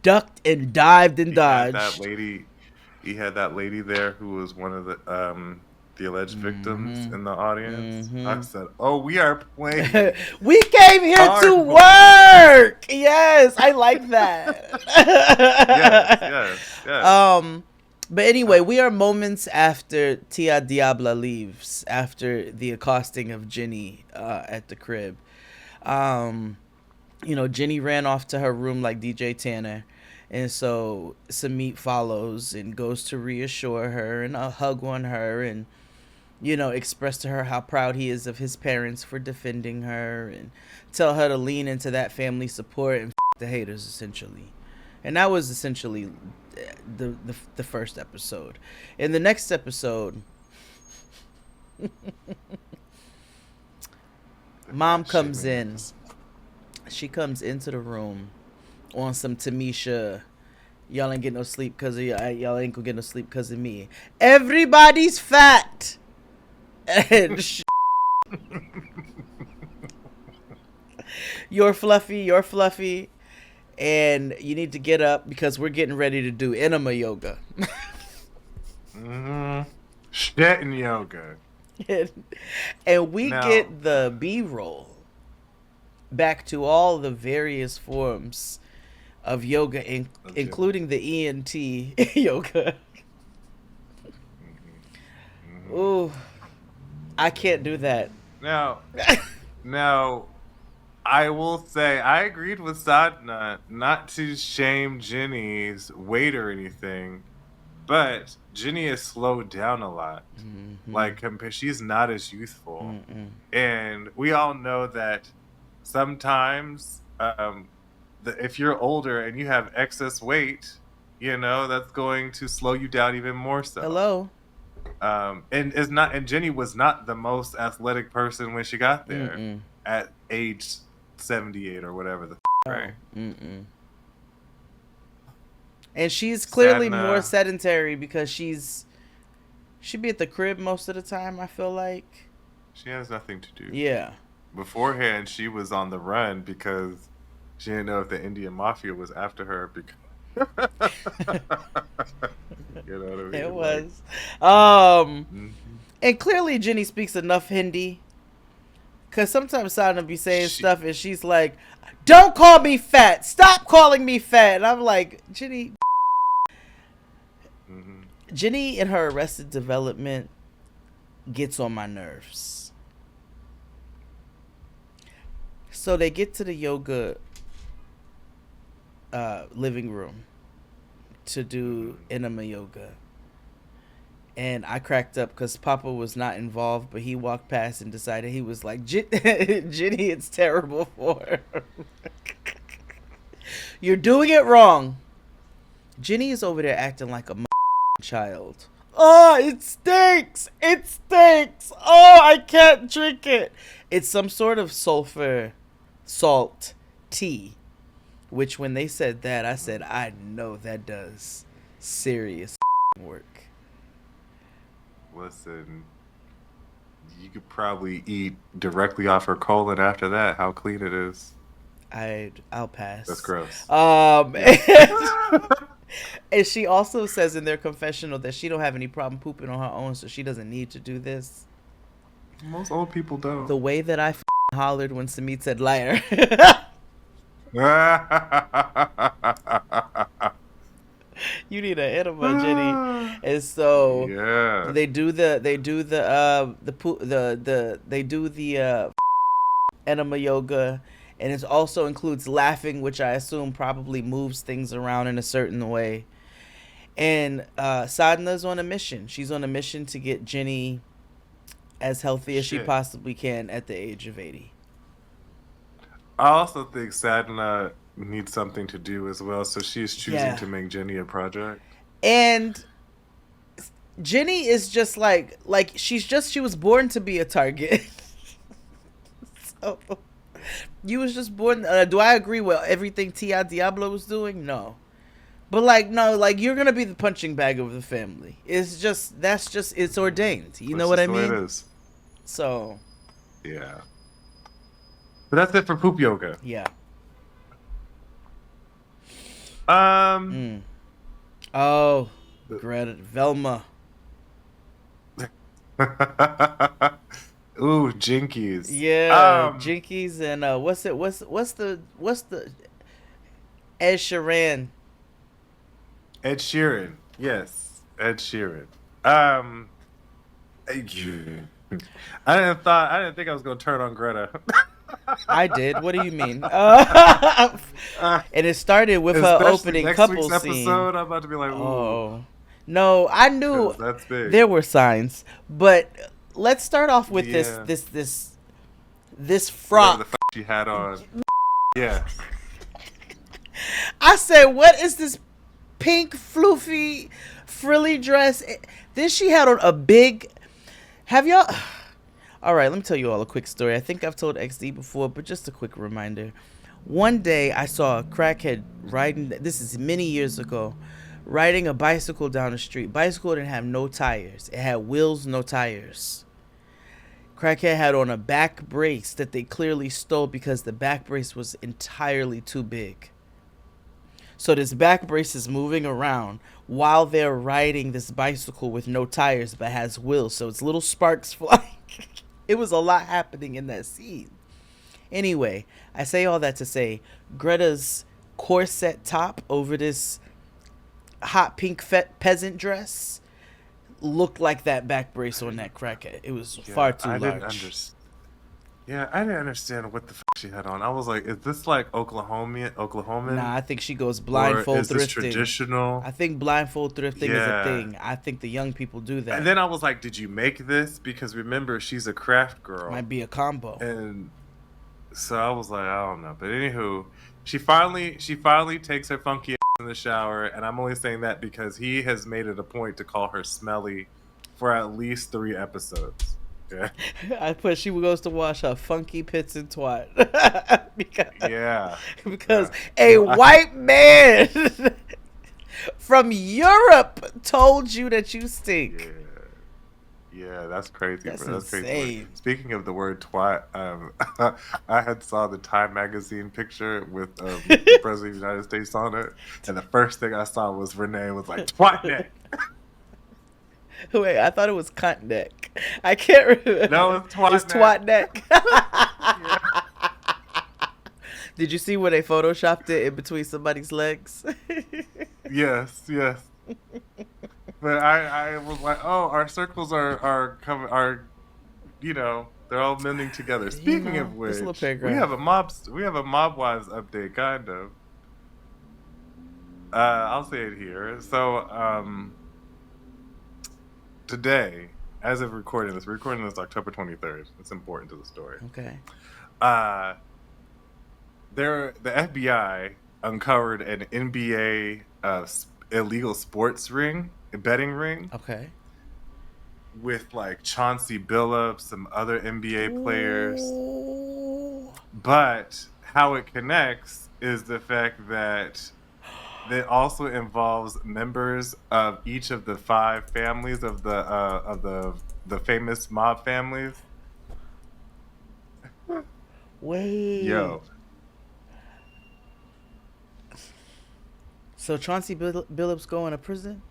ducked and dived and dodged. He had that lady there who was one of the alleged victims in the audience. I said, "Oh, we are playing. We came here to work." Yes, I like that. yes. But anyway, we are moments after Tia Diabla leaves, after the accosting of Ginny at the crib. Ginny ran off to her room like DJ Tanner. And so Sumit follows and goes to reassure her and hug on her and, express to her how proud he is of his parents for defending her and tell her to lean into that family support and the haters, essentially. And that was essentially the first episode. In the next episode, Mom comes in. She comes into the room on some Tamisha. Y'all ain't get no sleep because of y'all ain't gonna get no sleep because of me. Everybody's fat. And you're fluffy. And you need to get up because we're getting ready to do enema yoga. Shit and yoga. And we get the B-roll back to all the various forms of yoga, including the ENT yoga. Ooh, I can't do that. Now, I will say I agreed with Sadhna not to shame Ginny's weight or anything, but Ginny is slowed down a lot. Like, she's not as youthful. And we all know that sometimes if you're older and you have excess weight, that's going to slow you down even more so. Hello. And Ginny was not the most athletic person when she got there at age 78 or whatever right? And she's clearly more sedentary because she'd be at the crib most of the time, I feel like. She has nothing to do. Yeah. Beforehand, she was on the run because she didn't know if the Indian mafia was after her. Because you know what I mean? It was. And clearly Ginny speaks enough Hindi. Because sometimes Sadhna be saying stuff and she's like, "Don't call me fat. Stop calling me fat." And I'm like, Ginny. Ginny in her Arrested Development gets on my nerves. So they get to the yoga living room to do enema yoga. And I cracked up because Papa was not involved, but he walked past and decided he was like, Ginny, it's terrible for her. You're doing it wrong. Ginny is over there acting like a child. Oh, it stinks. It stinks. Oh, I can't drink it. It's some sort of sulfur salt tea, which when they said that, I said, I know that does. Serious work. Listen, you could probably eat directly off her colon after that. How clean it is. I'll That's pass. gross. Yeah. And she also says in their confessional that she don't have any problem pooping on her own, so she doesn't need to do this. Most old people don't. The way that I hollered when Sumit said liar. You need an enema, Jenny. And so Yeah. they do the enema yoga, and it also includes laughing, which I assume probably moves things around in a certain way. And Sadhna's on a mission. She's on a mission to get Jenny as healthy as she Shit. possibly can at the age of 80. I also think Sadhna needs something to do as well, so she's choosing Yeah. to make Jenny a project. And Jenny is just like she was born to be a target. So you was just born. Do I agree with everything Tia Diablo was doing? No. But no, you're gonna be the punching bag of the family. It's just it's ordained. You That's know what I just the way mean? it is. So Yeah. But that's it for poop yoga. yeah. Um. Oh, Greta Velma. Ooh, Jinkies. Yeah, Jinkies and what's the Ed Sheeran. Ed Sheeran. Yes, Ed Sheeran. I didn't think I was gonna turn on Greta. I did. What do you mean? And it started with her Especially opening next couple week's scene. episode, I'm about to be like, ooh, Oh, no, I knew 'cause that's big. there were signs, but let's start off with Yeah. this Whatever frock. the she had on. Yeah. I said, what is this pink floofy frilly dress? Then she had on a big. Have y'all? All right, let me tell you all a quick story. I think I've told XD before, but just a quick reminder. One day I saw a crackhead riding. This is many years ago. Riding a bicycle down the street. Bicycle didn't have no tires. It had wheels, no tires. Crackhead had on a back brace that they clearly stole because the back brace was entirely too big. So this back brace is moving around while they're riding this bicycle with no tires but has wheels. So it's little sparks flying. It was a lot happening in that scene. Anyway, I say all that to say Greta's corset top over this hot pink peasant dress looked like that back brace on that crackhead. It was far too large. I didn't understand what the she had on. I was like, is this like Oklahoman? Nah, I think she goes Or blindfold is this thrifting. traditional? I think blindfold thrifting is a Yeah. thing. I think the young people do that. And then I was like, did you make this? Because remember, she's a craft girl. Might be a combo. And so I was like, I don't know. But anywho, she finally takes her funky ass in the shower, and I'm only saying that because he has made it a point to call her smelly for at least 3 episodes. Yeah. I put she goes to wash her funky pits and twat. because a white man from Europe told you that you stink. Yeah, that's crazy. That's bro. That's crazy. insane. Speaking of the word twat, I had saw the Time magazine picture with the President of the United States on it, and the first thing I saw was Renee was like, twat neck. Wait, I thought it was cunt neck. I can't remember. No, it's twat It's twat neck. Did you see where they photoshopped it in between somebody's legs? Yes. But I was like, oh, our circles are coming, they're all mending together. Speaking of which, we have a mob wives update, kind of. I'll say it here. So, today, as of recording this October 23rd. It's important to the story. Okay. The FBI uncovered an NBA illegal sports betting ring. Okay. With like Chauncey Billups, some other NBA players. Ooh. But how it connects is the fact that that also involves members of each of the five families of the famous mob families. Wait. Yo, So Chauncey Billups going to prison?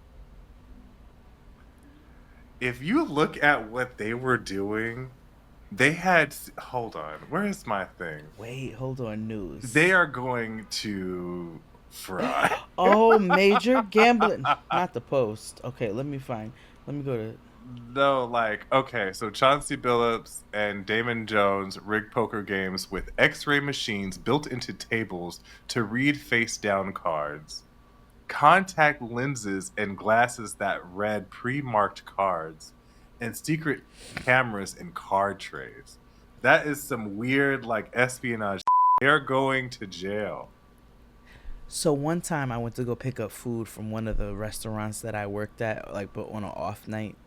if you look at what they were doing, they had. Hold on, where is my thing? Wait, hold on, They news. are going to fry. Oh, major gambling. Not the Post. Okay, let me find. Let me go to. No, like, okay, so Chauncey Billups and Damon Jones rigged poker games with X-ray machines built into tables to read face-down cards, contact lenses and glasses that read pre-marked cards, and secret cameras in card trays. That is some weird, like, espionage. They're going to jail. So one time I went to go pick up food from one of the restaurants that I worked at, like, but on an off night,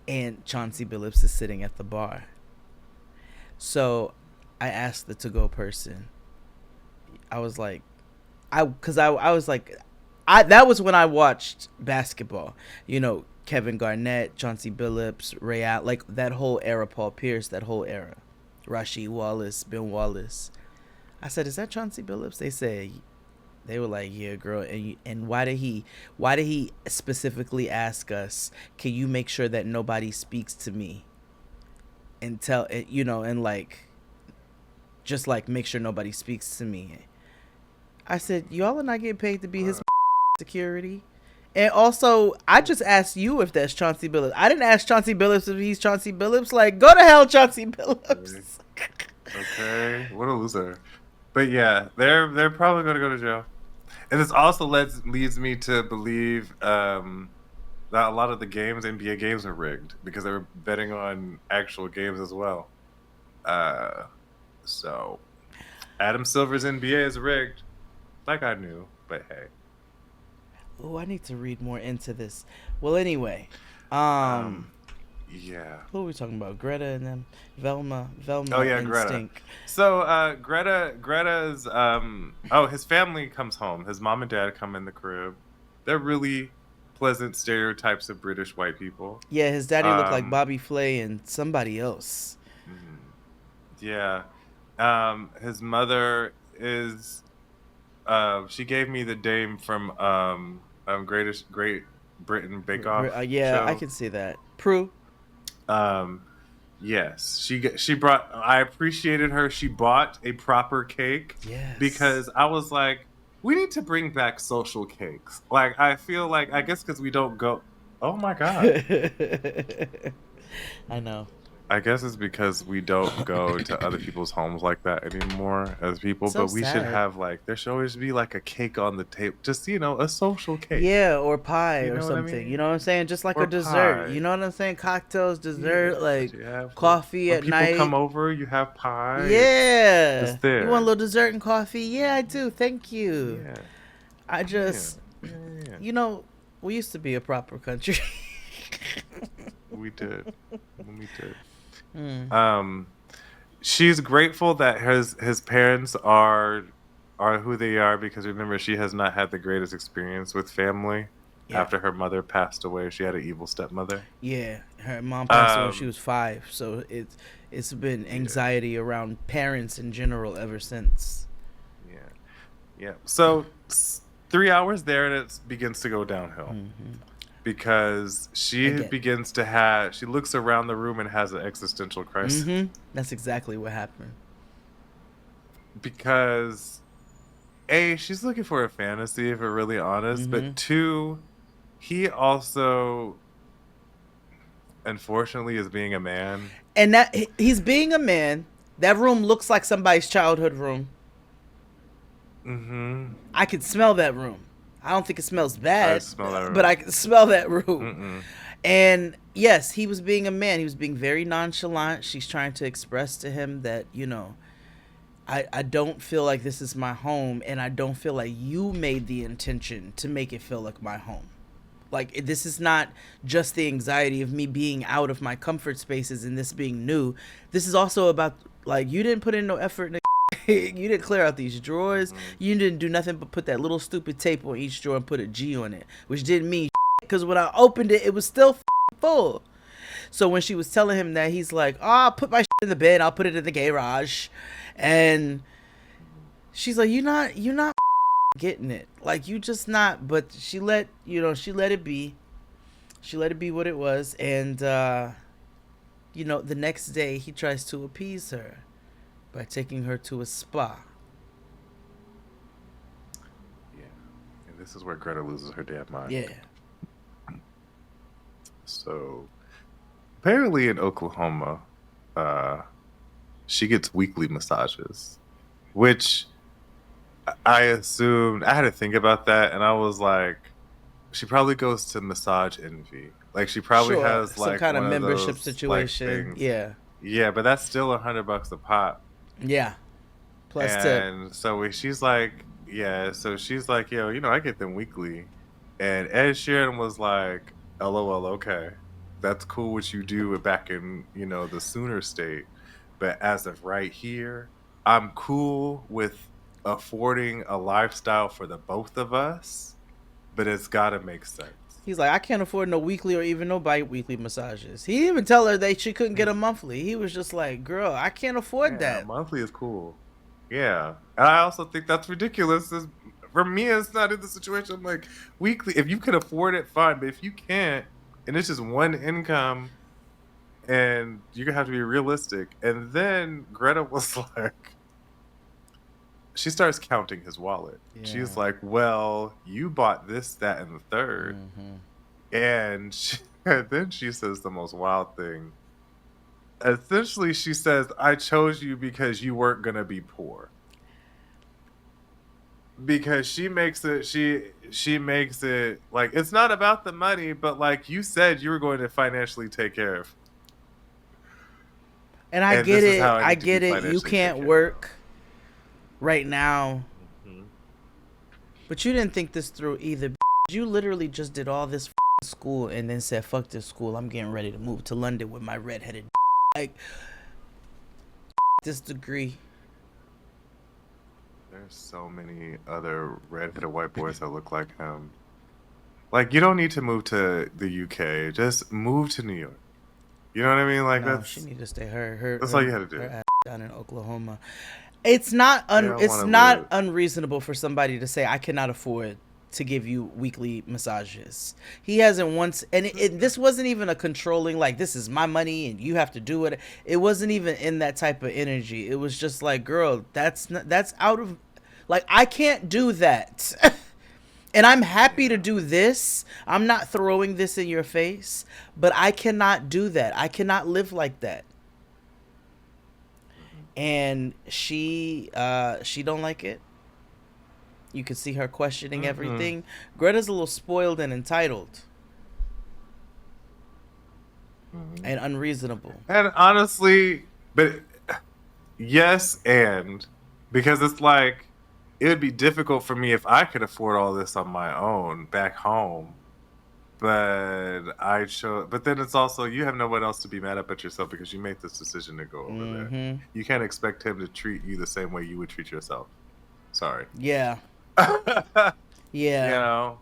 and Chauncey Billups is sitting at the bar. So I asked the to-go person. I was like, I was like, that was when I watched basketball. You know, Kevin Garnett, Chauncey Billups, Ray Allen, like that whole era, Paul Pierce, that whole era, Rasheed Wallace, Ben Wallace. I said, "Is that Chauncey Billups?" They were like, "Yeah, girl." And why did he specifically ask us, "Can you make sure that nobody speaks to me?" And tell you know, and like, just like make sure nobody speaks to me. I said, "Y'all are not getting paid to be his security." And also, I just asked you if that's Chauncey Billups. I didn't ask Chauncey Billups if he's Chauncey Billups. Like, go to hell, Chauncey Billups. Okay, what a loser. But yeah, they're probably going to go to jail. And this also leads me to believe that a lot of the games, NBA games, are rigged because they were betting on actual games as well. Uh, so Adam Silver's NBA is rigged, like I knew. But hey, Oh, I need to read more into this. Well, anyway, um, um, yeah. who are we talking about? Greta and them, Oh Velma yeah, and Greta. Stink. So Greta's oh, his family comes home. His mom and dad come in the crib. They're really pleasant stereotypes of British white people. Yeah, his daddy looked like Um Bobby Flay and somebody else. mhm, yeah. His mother is she gave me the dame from Great Britain Bake Off Yeah, I show. can see that. Prue. Um Yes, she brought. I appreciated her. She bought a proper cake Yes. because I was like, we need to bring back social cakes. Like I feel like I guess because we don't go. Oh my god! I know. I guess it's because we don't go to other people's homes like that anymore as people. So But we should sad. have like there should always be like a cake on the table, just a social cake. Yeah, or pie You or know what I something. You mean? know what I'm saying? Just like a Or dessert. You pie. know what I'm saying? Cocktails, Yeah, dessert, like you have coffee when at people come night. over, you have pie. It's Yeah. You want a there. little dessert and coffee? Yeah, I do. Thank you. Yeah. I Yeah, just, yeah, yeah. you know, we used to be a proper country. We did. We did. Mm. Um, she's grateful that his parents are who they are because remember she has not had the greatest experience with family Yeah. after her mother passed away. She had an evil stepmother. Yeah. Her mom passed away when she Um, was 5, so it's been yeah, anxiety around parents in general ever since. yeah, yeah. So 3 hours there, and it begins to go downhill Hmm. because Again. she looks around the room and has an existential crisis That's exactly what happened. because A, she's looking for a fantasy, if we're really honest, Hmm. but two, he also, unfortunately, is being a man. And that he's being a man. That room looks like somebody's childhood room. Mm-hmm. I can smell that room. I don't think it smells I bad, smell that but I room. can smell that room. Mm-mm. And yes, he was being a man. He was being very nonchalant. She's trying to express to him that, I don't feel like this is my home, and I don't feel like you made the intention to make it feel like my home. Like, this is not just the anxiety of me being out of my comfort spaces and this being new. This is also about, like, you didn't put in no effort You didn't clear out these drawers. Mhm. You didn't do nothing but put that little stupid tape on each drawer and put a G on it, which didn't mean because when I opened it, it was still full. So when she was telling him that, he's like, "Oh, I'll put my in the bed. I'll put it in the garage," and she's like, you're not getting it. Like you just not." But she let it be. She let it be what it was, and the next day he tries to appease her by taking her to a spa. Yeah, and this is where Greta loses her damn mind. Yeah. So apparently in Oklahoma, she gets weekly massages, which I assumed. I had to think about that, and I was like, she probably goes to Massage Envy. Like she probably Sure, has some like kind of one of membership those like situation. things. Yeah. Yeah, but that's still $100 a pop. Yeah. Plus tip. And so she's like, yeah, so she's like, yo, I get them weekly. And Ed Sheeran was like, LOL, okay. That's cool what you do back in, the Sooner state. But as of right here, I'm cool with affording a lifestyle for the both of us, but it's got to make sense. He's like, I can't afford no weekly or even no bi-weekly massages. He didn't even tell her that she couldn't get a monthly. He was just like, girl, I can't afford that. Monthly is cool. Yeah. And I also think that's ridiculous. For me, it's not in the situation. I'm like, weekly, if you can afford it, fine. But if you can't, and it's just one income, and you're going to have to be realistic. And then Greta was like, she starts counting his wallet. Yeah. She's like, well, you bought this, that, and the third. Mm-hmm. And then she says the most wild thing. Essentially, she says, I chose you because you weren't going to be poor. Because she makes it like, it's not about the money, but like you said, you were going to financially take care of. And I get it. You can't work right now. Mm-hmm. But you didn't think this through either. You literally just did all this school and then said, fuck this school. I'm getting ready to move to London with my redheaded like this degree. There's so many other redheaded white boys that look like him. Like, you don't need to move to the UK. Just move to New York. You know what I mean? Like, no, she need to stay that's all you had to do. Her ass down in Oklahoma. It's not unreasonable for somebody to say, I cannot afford to give you weekly massages. He hasn't once, and this wasn't even a controlling, like, this is my money and you have to do it. It wasn't even in that type of energy. It was just like, girl, that's out of, like, I can't do that. And I'm happy to do this. I'm not throwing this in your face, but I cannot do that. I cannot live like that. And she don't like it. You can see her questioning everything. Greta's a little spoiled and entitled. And unreasonable. And honestly, but yes, and because it's like, it would be difficult for me if I could afford all this on my own back home. But but then it's also, you have no one else to be mad up at yourself because you made this decision to go over there. You can't expect him to treat you the same way you would treat yourself. Sorry. Yeah. Yeah.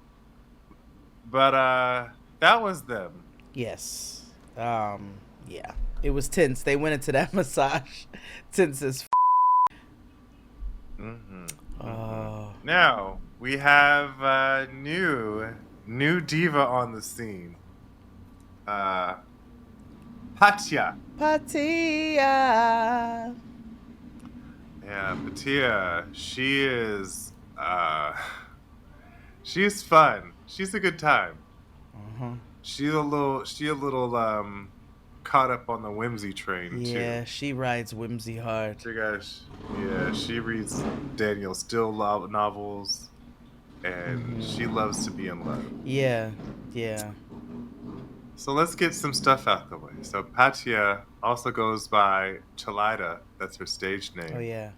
But that was them. Yes. Yeah. It was tense. They went into that massage. Tense as Now we have a new diva on the scene. Pattiya. Yeah, Pattiya. She's fun. She's a good time. She's a little caught up on the whimsy train too. Yeah, she rides whimsy hard. She reads Daniel Steele novels, and she loves to be in love. Yeah. So let's get some stuff out the way. So Pattiya also goes by Chalida. That's her stage name. Oh yeah.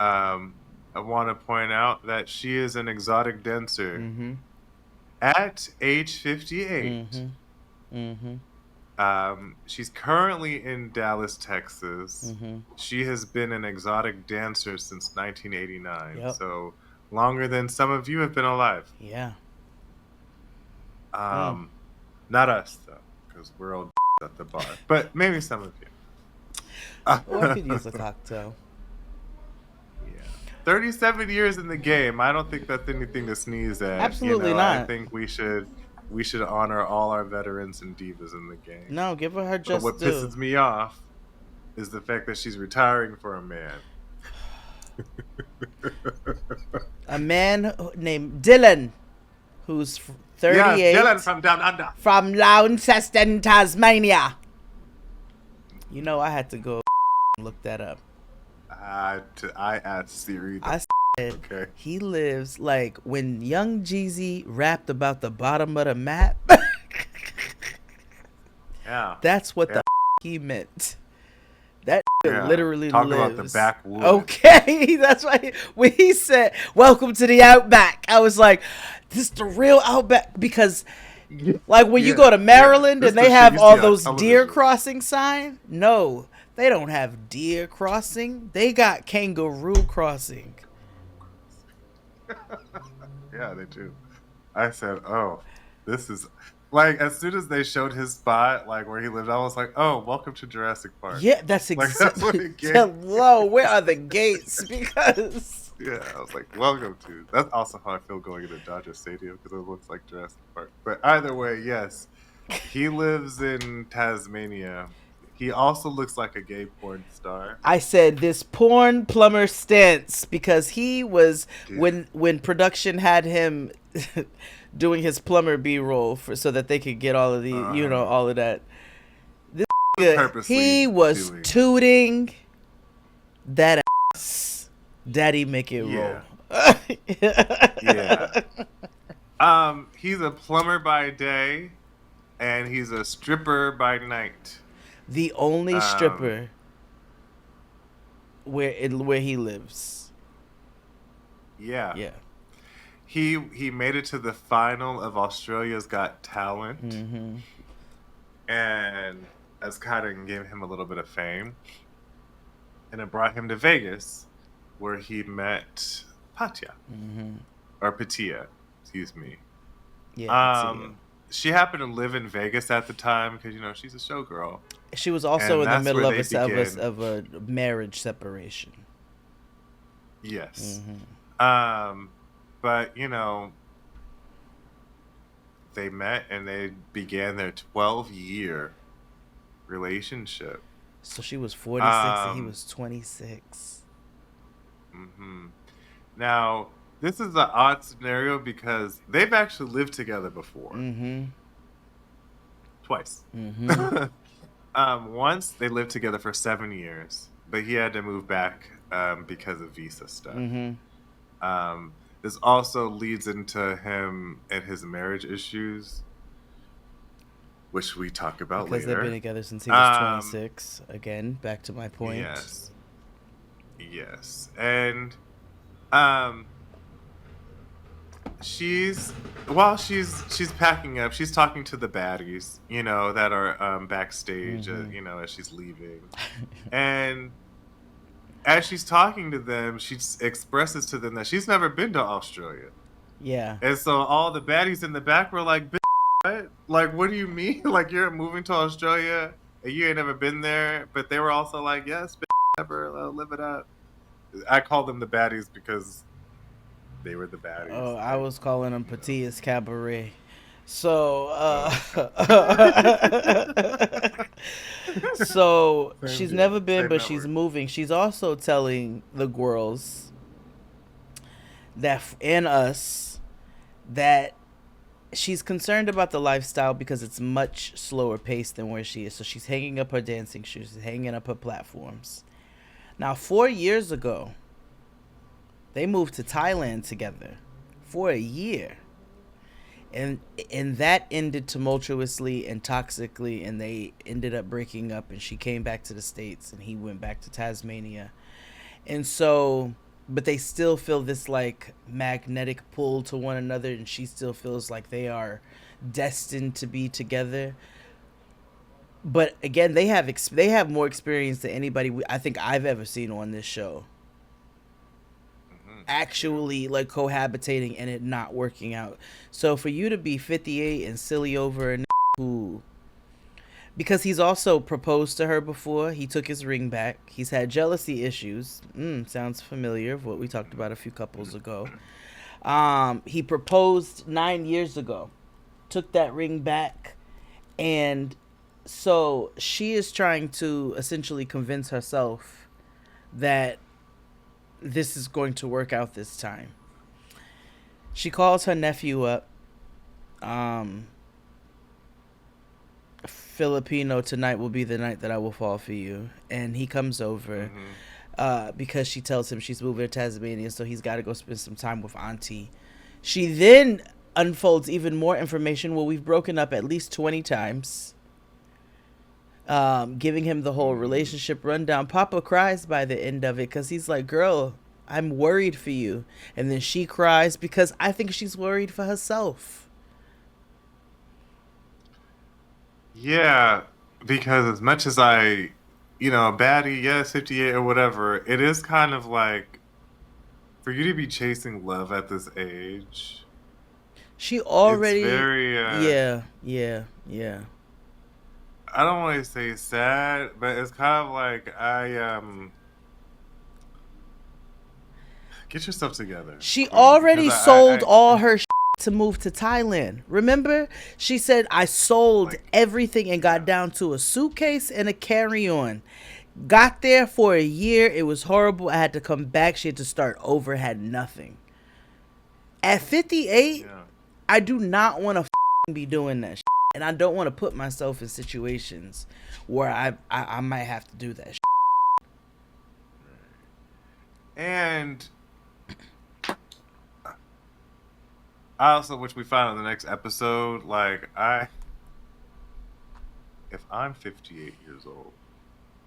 I want to point out that she is an exotic dancer at age 58. She's currently in Dallas, Texas. Mm-hmm. She has been an exotic dancer since 1989, Yep. so longer than some of you have been alive. Yeah. Mm. Um, Not us though, because we're old at the bar, but maybe some of Or I you. could use a cocktail. Yeah. 37 years in the game. I don't think that's anything to sneeze at. Absolutely I not. think we should honor all our veterans and divas in the game. No, give her But just what due. pisses me off is the fact that she's retiring for a man. A man named Dylan, who's Yes, 38, Dylan from Down Under. from Launceston, Tasmania. You know, I had to go look that up. I asked Siri. I said Okay. he lives like when Young Jeezy rapped about the bottom of the map. Yeah. That's what Yeah. the he meant. That Yeah. literally Talk lives. about the backwoods. Okay, that's why when he said "Welcome to the Outback," I was like, "This is the real Outback," because like when you Yeah, go to Maryland yeah. and This they the have shit you all see on those deer television. crossing sign. No, they don't have deer crossing. They got kangaroo crossing. Yeah, they do. I said, "Oh, this is like." As soon as they showed his spot, like where he lived, I was like, "Oh, welcome to Jurassic Park." Yeah, that's Like that's what exactly. it gave. Hello, where are the gates? Because Yeah, I was like, "Welcome to." That's also how I feel going into Dodger Stadium because it looks like Jurassic Park. But either way, yes, he lives in Tasmania. He also looks like a gay porn star. I said this porn plumber stance because he was Dude. when production had him doing his plumber B-roll for so that they could get all of the all of that. This Purposely he was doing. tooting that ass. Daddy make it roll. Yeah. He's a plumber by day, and he's a stripper by night. The only Um, stripper where he lives. Yeah. Yeah. He made it to the final of Australia's Got Talent, Mm-hmm. and that's kind of gave him a little bit of fame, and it brought him to Vegas, where he met Pattiya Mm-hmm. or Pattiya, excuse me. Yeah. She happened to live in Vegas at the time because she's a showgirl. She was also And in the that's middle where of they begin. a marriage separation. Yes. Mm-hmm. But they met and they began their 12-year relationship. So she was 46 and he was 26. Mm-hmm. Now, this is an odd scenario because they've actually lived together before. Mm-hmm. Twice. Mm-hmm. Once they lived together for 7 years, but he had to move back because of visa stuff. Mm-hmm. This also leads into him and his marriage issues, which we talk about Because later. they've been together since he was 26. Again, back to my point. Yes. And she's packing up, she's talking to the baddies, that are backstage, as she's leaving. And as she's talking to them, she expresses to them that she's never been to Australia. Yeah. And so all the baddies in the back were like, "Bitch, what? Like, what do you mean? Like, you're moving to Australia and you ain't never been there?" But they were also like, "Yes, bitch, never, live it up." I call them the baddies because they were the baddies. Oh, I was calling them Pattiya's Cabaret. So, so she's never been, but she's moving. She's also telling the girls that and us that she's concerned about the lifestyle because it's much slower paced than where she is. So she's hanging up her dancing shoes, she's hanging up her platforms. Now, 4 years ago, they moved to Thailand together for a year. And that ended tumultuously and toxically, and they ended up breaking up, and she came back to the States and he went back to Tasmania. And so, but they still feel this like magnetic pull to one another, and she still feels like they are destined to be together. But again, they have more experience than anybody I think I've ever seen on this show. Yeah. Actually, like cohabitating and it not working out. So for you to be 58 and silly over a who, because he's also proposed to her before, he took his ring back. He's had jealousy issues. Sounds familiar of what we talked about a few couples ago. He proposed 9 years ago, took that ring back, and so she is trying to essentially convince herself that this is going to work out this time. She calls her nephew up. Um, Filipino, tonight will be the night that I will fall for you. And he comes over Mm-hmm. because she tells him she's moving to Tasmania, so he's got to go spend some time with Auntie. She then unfolds even more information. Well, we've broken up at least 20 times, giving him the whole Mm-hmm. relationship rundown. Papa cries by the end of it because he's like, girl, I'm worried for you. And then she cries because I think she's worried for herself. Yeah, because as much as a baddie, yes, 58 or whatever, it is kind of like for you to be chasing love at this age, She it's already, very, yeah, yeah, yeah. I don't want to say sad, but it's kind of like get yourself together, She Queen, because already sold all her to move to Thailand. Remember? She said, I sold like, everything and got yeah, down to a suitcase and a carry on. Got there for a year. It was horrible. I had to come back. She had to start over, had nothing. At 58, yeah. I do not want to be doing that. And I don't want to put myself in situations where I might have to do that. And I also, which we find in the next episode, like if I'm 58 years old,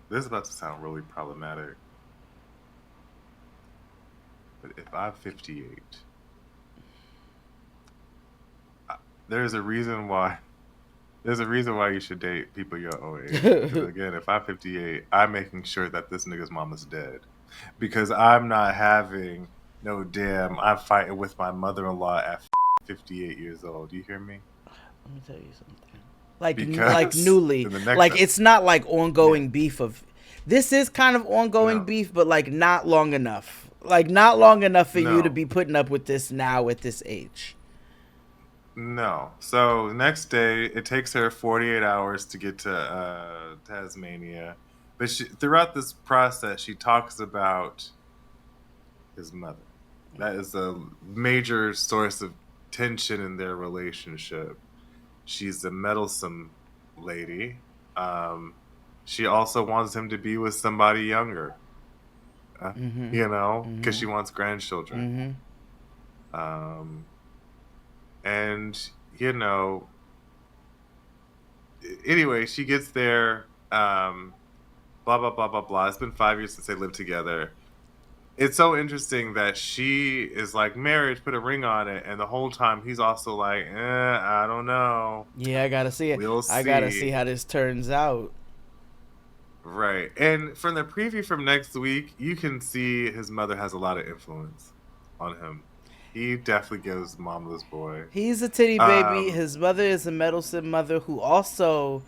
this is about to sound really problematic, but if I'm 58, I- there's a reason why. There's a reason why you should date people your own age. Because again, if I'm 58, I'm making sure that this nigga's mama's dead. Because I'm not having no damn, I'm fighting with my mother-in-law at 58 years old. You hear me? Let me tell you something. Like Because newly, in the next, like it's not like yeah, ongoing beef of. This is kind of ongoing no, beef, but like not long enough. Like not long enough for you to no, be putting up with this now at this age. no. So the next day, it takes her 48 hours to get to Tasmania. But throughout this process, she talks about his mother. That is a major source of tension in their relationship. She's a meddlesome lady. Um, she also wants him to be with somebody younger, Mm-hmm. because Mm-hmm. she wants grandchildren. Mm-hmm. Um, and, you know, anyway, she gets there, blah, blah, blah, blah, blah. It's been 5 years since they lived together. It's so interesting that she is like, marriage, put a ring on it. And the whole time he's also like, I don't know. Yeah, I gotta see it. We'll I gotta see see. how this turns out. Right. And from the preview from next week, you can see his mother has a lot of influence on him. He definitely gives mama's boy. He's a titty baby. Um, His mother is a meddlesome mother who also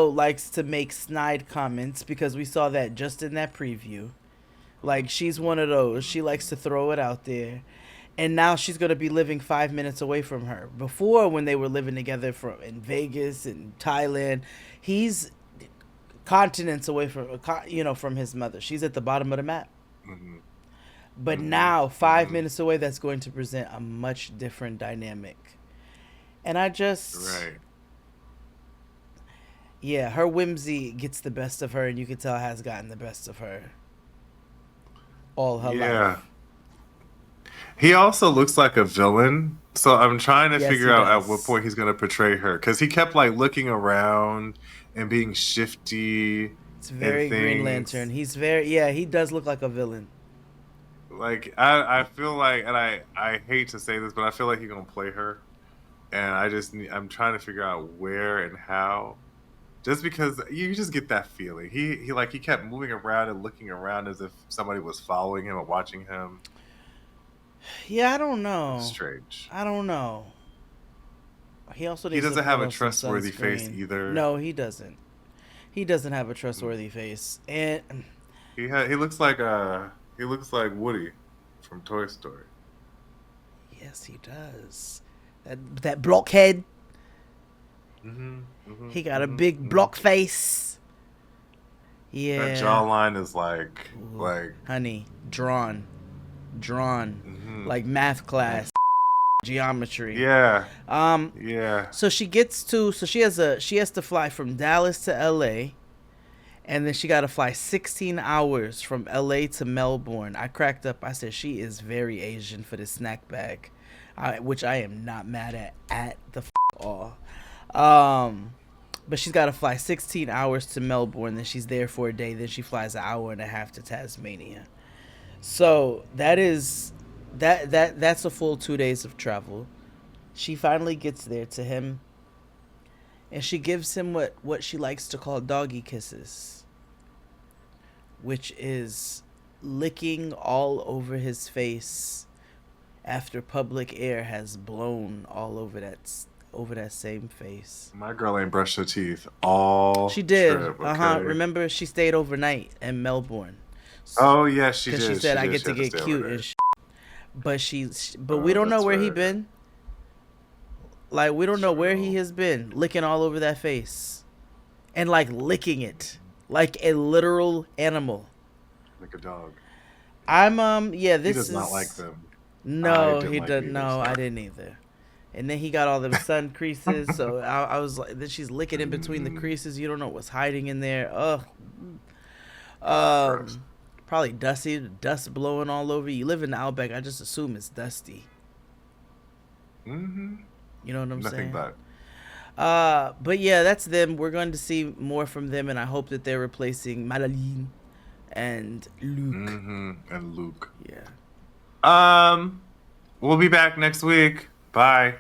likes to make snide comments because we saw that just in that preview. Like she's one of those. She likes to throw it out there. And now she's gonna be living 5 minutes away from her. Before, when they were living together in Vegas and Thailand, he's continents away from his mother. She's at the bottom of the map. mhm, But mhm, now, five mhm. minutes away, that's going to present a much different dynamic. And I just, Right. yeah, her whimsy gets the best of her, and you can tell has gotten the best of her all her Yeah. life. He also looks like a villain. So I'm trying to Yes, figure he out at what does. point he's going to portray her. Because he kept like looking around and being shifty It's and very Green Lantern. things. He's very, yeah, he does look like a villain. Like, I feel like, and I hate to say this, but I feel like he's going to play her. And I'm trying to figure out where and how. just because you just get that feeling. He kept moving around and looking around as if somebody was following him or watching him. Yeah, I don't It was know. strange. I don't know. He also He needs to doesn't put have a on some trustworthy face sunscreen. either. No, he doesn't. He doesn't have a trustworthy face. And He looks like Woody from Toy Story. yes, he does. That blockhead. Mhm. Mhm. He got a Mhm. big Mhm. block face. That Yeah. jawline is like Ooh, like. honey, drawn, Mhm. like math Mhm. class, geometry. Yeah. Um, Yeah. so she has to fly from Dallas to L.A. and then she got to fly 16 hours from L.A. to Melbourne. I cracked up. I said she is very Asian for this snack bag, which I am not mad at the all. Um, but she's got to fly 16 hours to Melbourne. Then she's there for a day. Then she flies an hour and a half to Tasmania. So that's a full 2 days of travel. She finally gets there to him, and she gives him what she likes to call doggy kisses, which is licking all over his face after public air has blown all over that same face. My girl ain't brushed her teeth all She did. trip. Uh-huh. Okay. Remember, she stayed overnight in Melbourne Oh yeah, she because she did. said She I did. get She to had to get stay cute over and there. but we Oh, don't know that's where he right. been. Like we don't know where he True. has been, licking all over that face, and like licking it like a literal animal. Like a dog. Yeah, He this does not like is them. I no, didn't he like doesn't. it either. No, I So. didn't either. And then he got all them sun creases, so I was like, then she's licking in between the Mm, creases. You don't know what's hiding in there. Ugh. gross. Probably dusty, dust blowing all over. You live in the outback. I just assume it's dusty. Hmm. You know what I'm Nothing saying? but. But yeah, that's them. We're going to see more from them, and I hope that they're replacing Madeline and Luke. And Luke. Yeah. Um, we'll be back next week. Bye.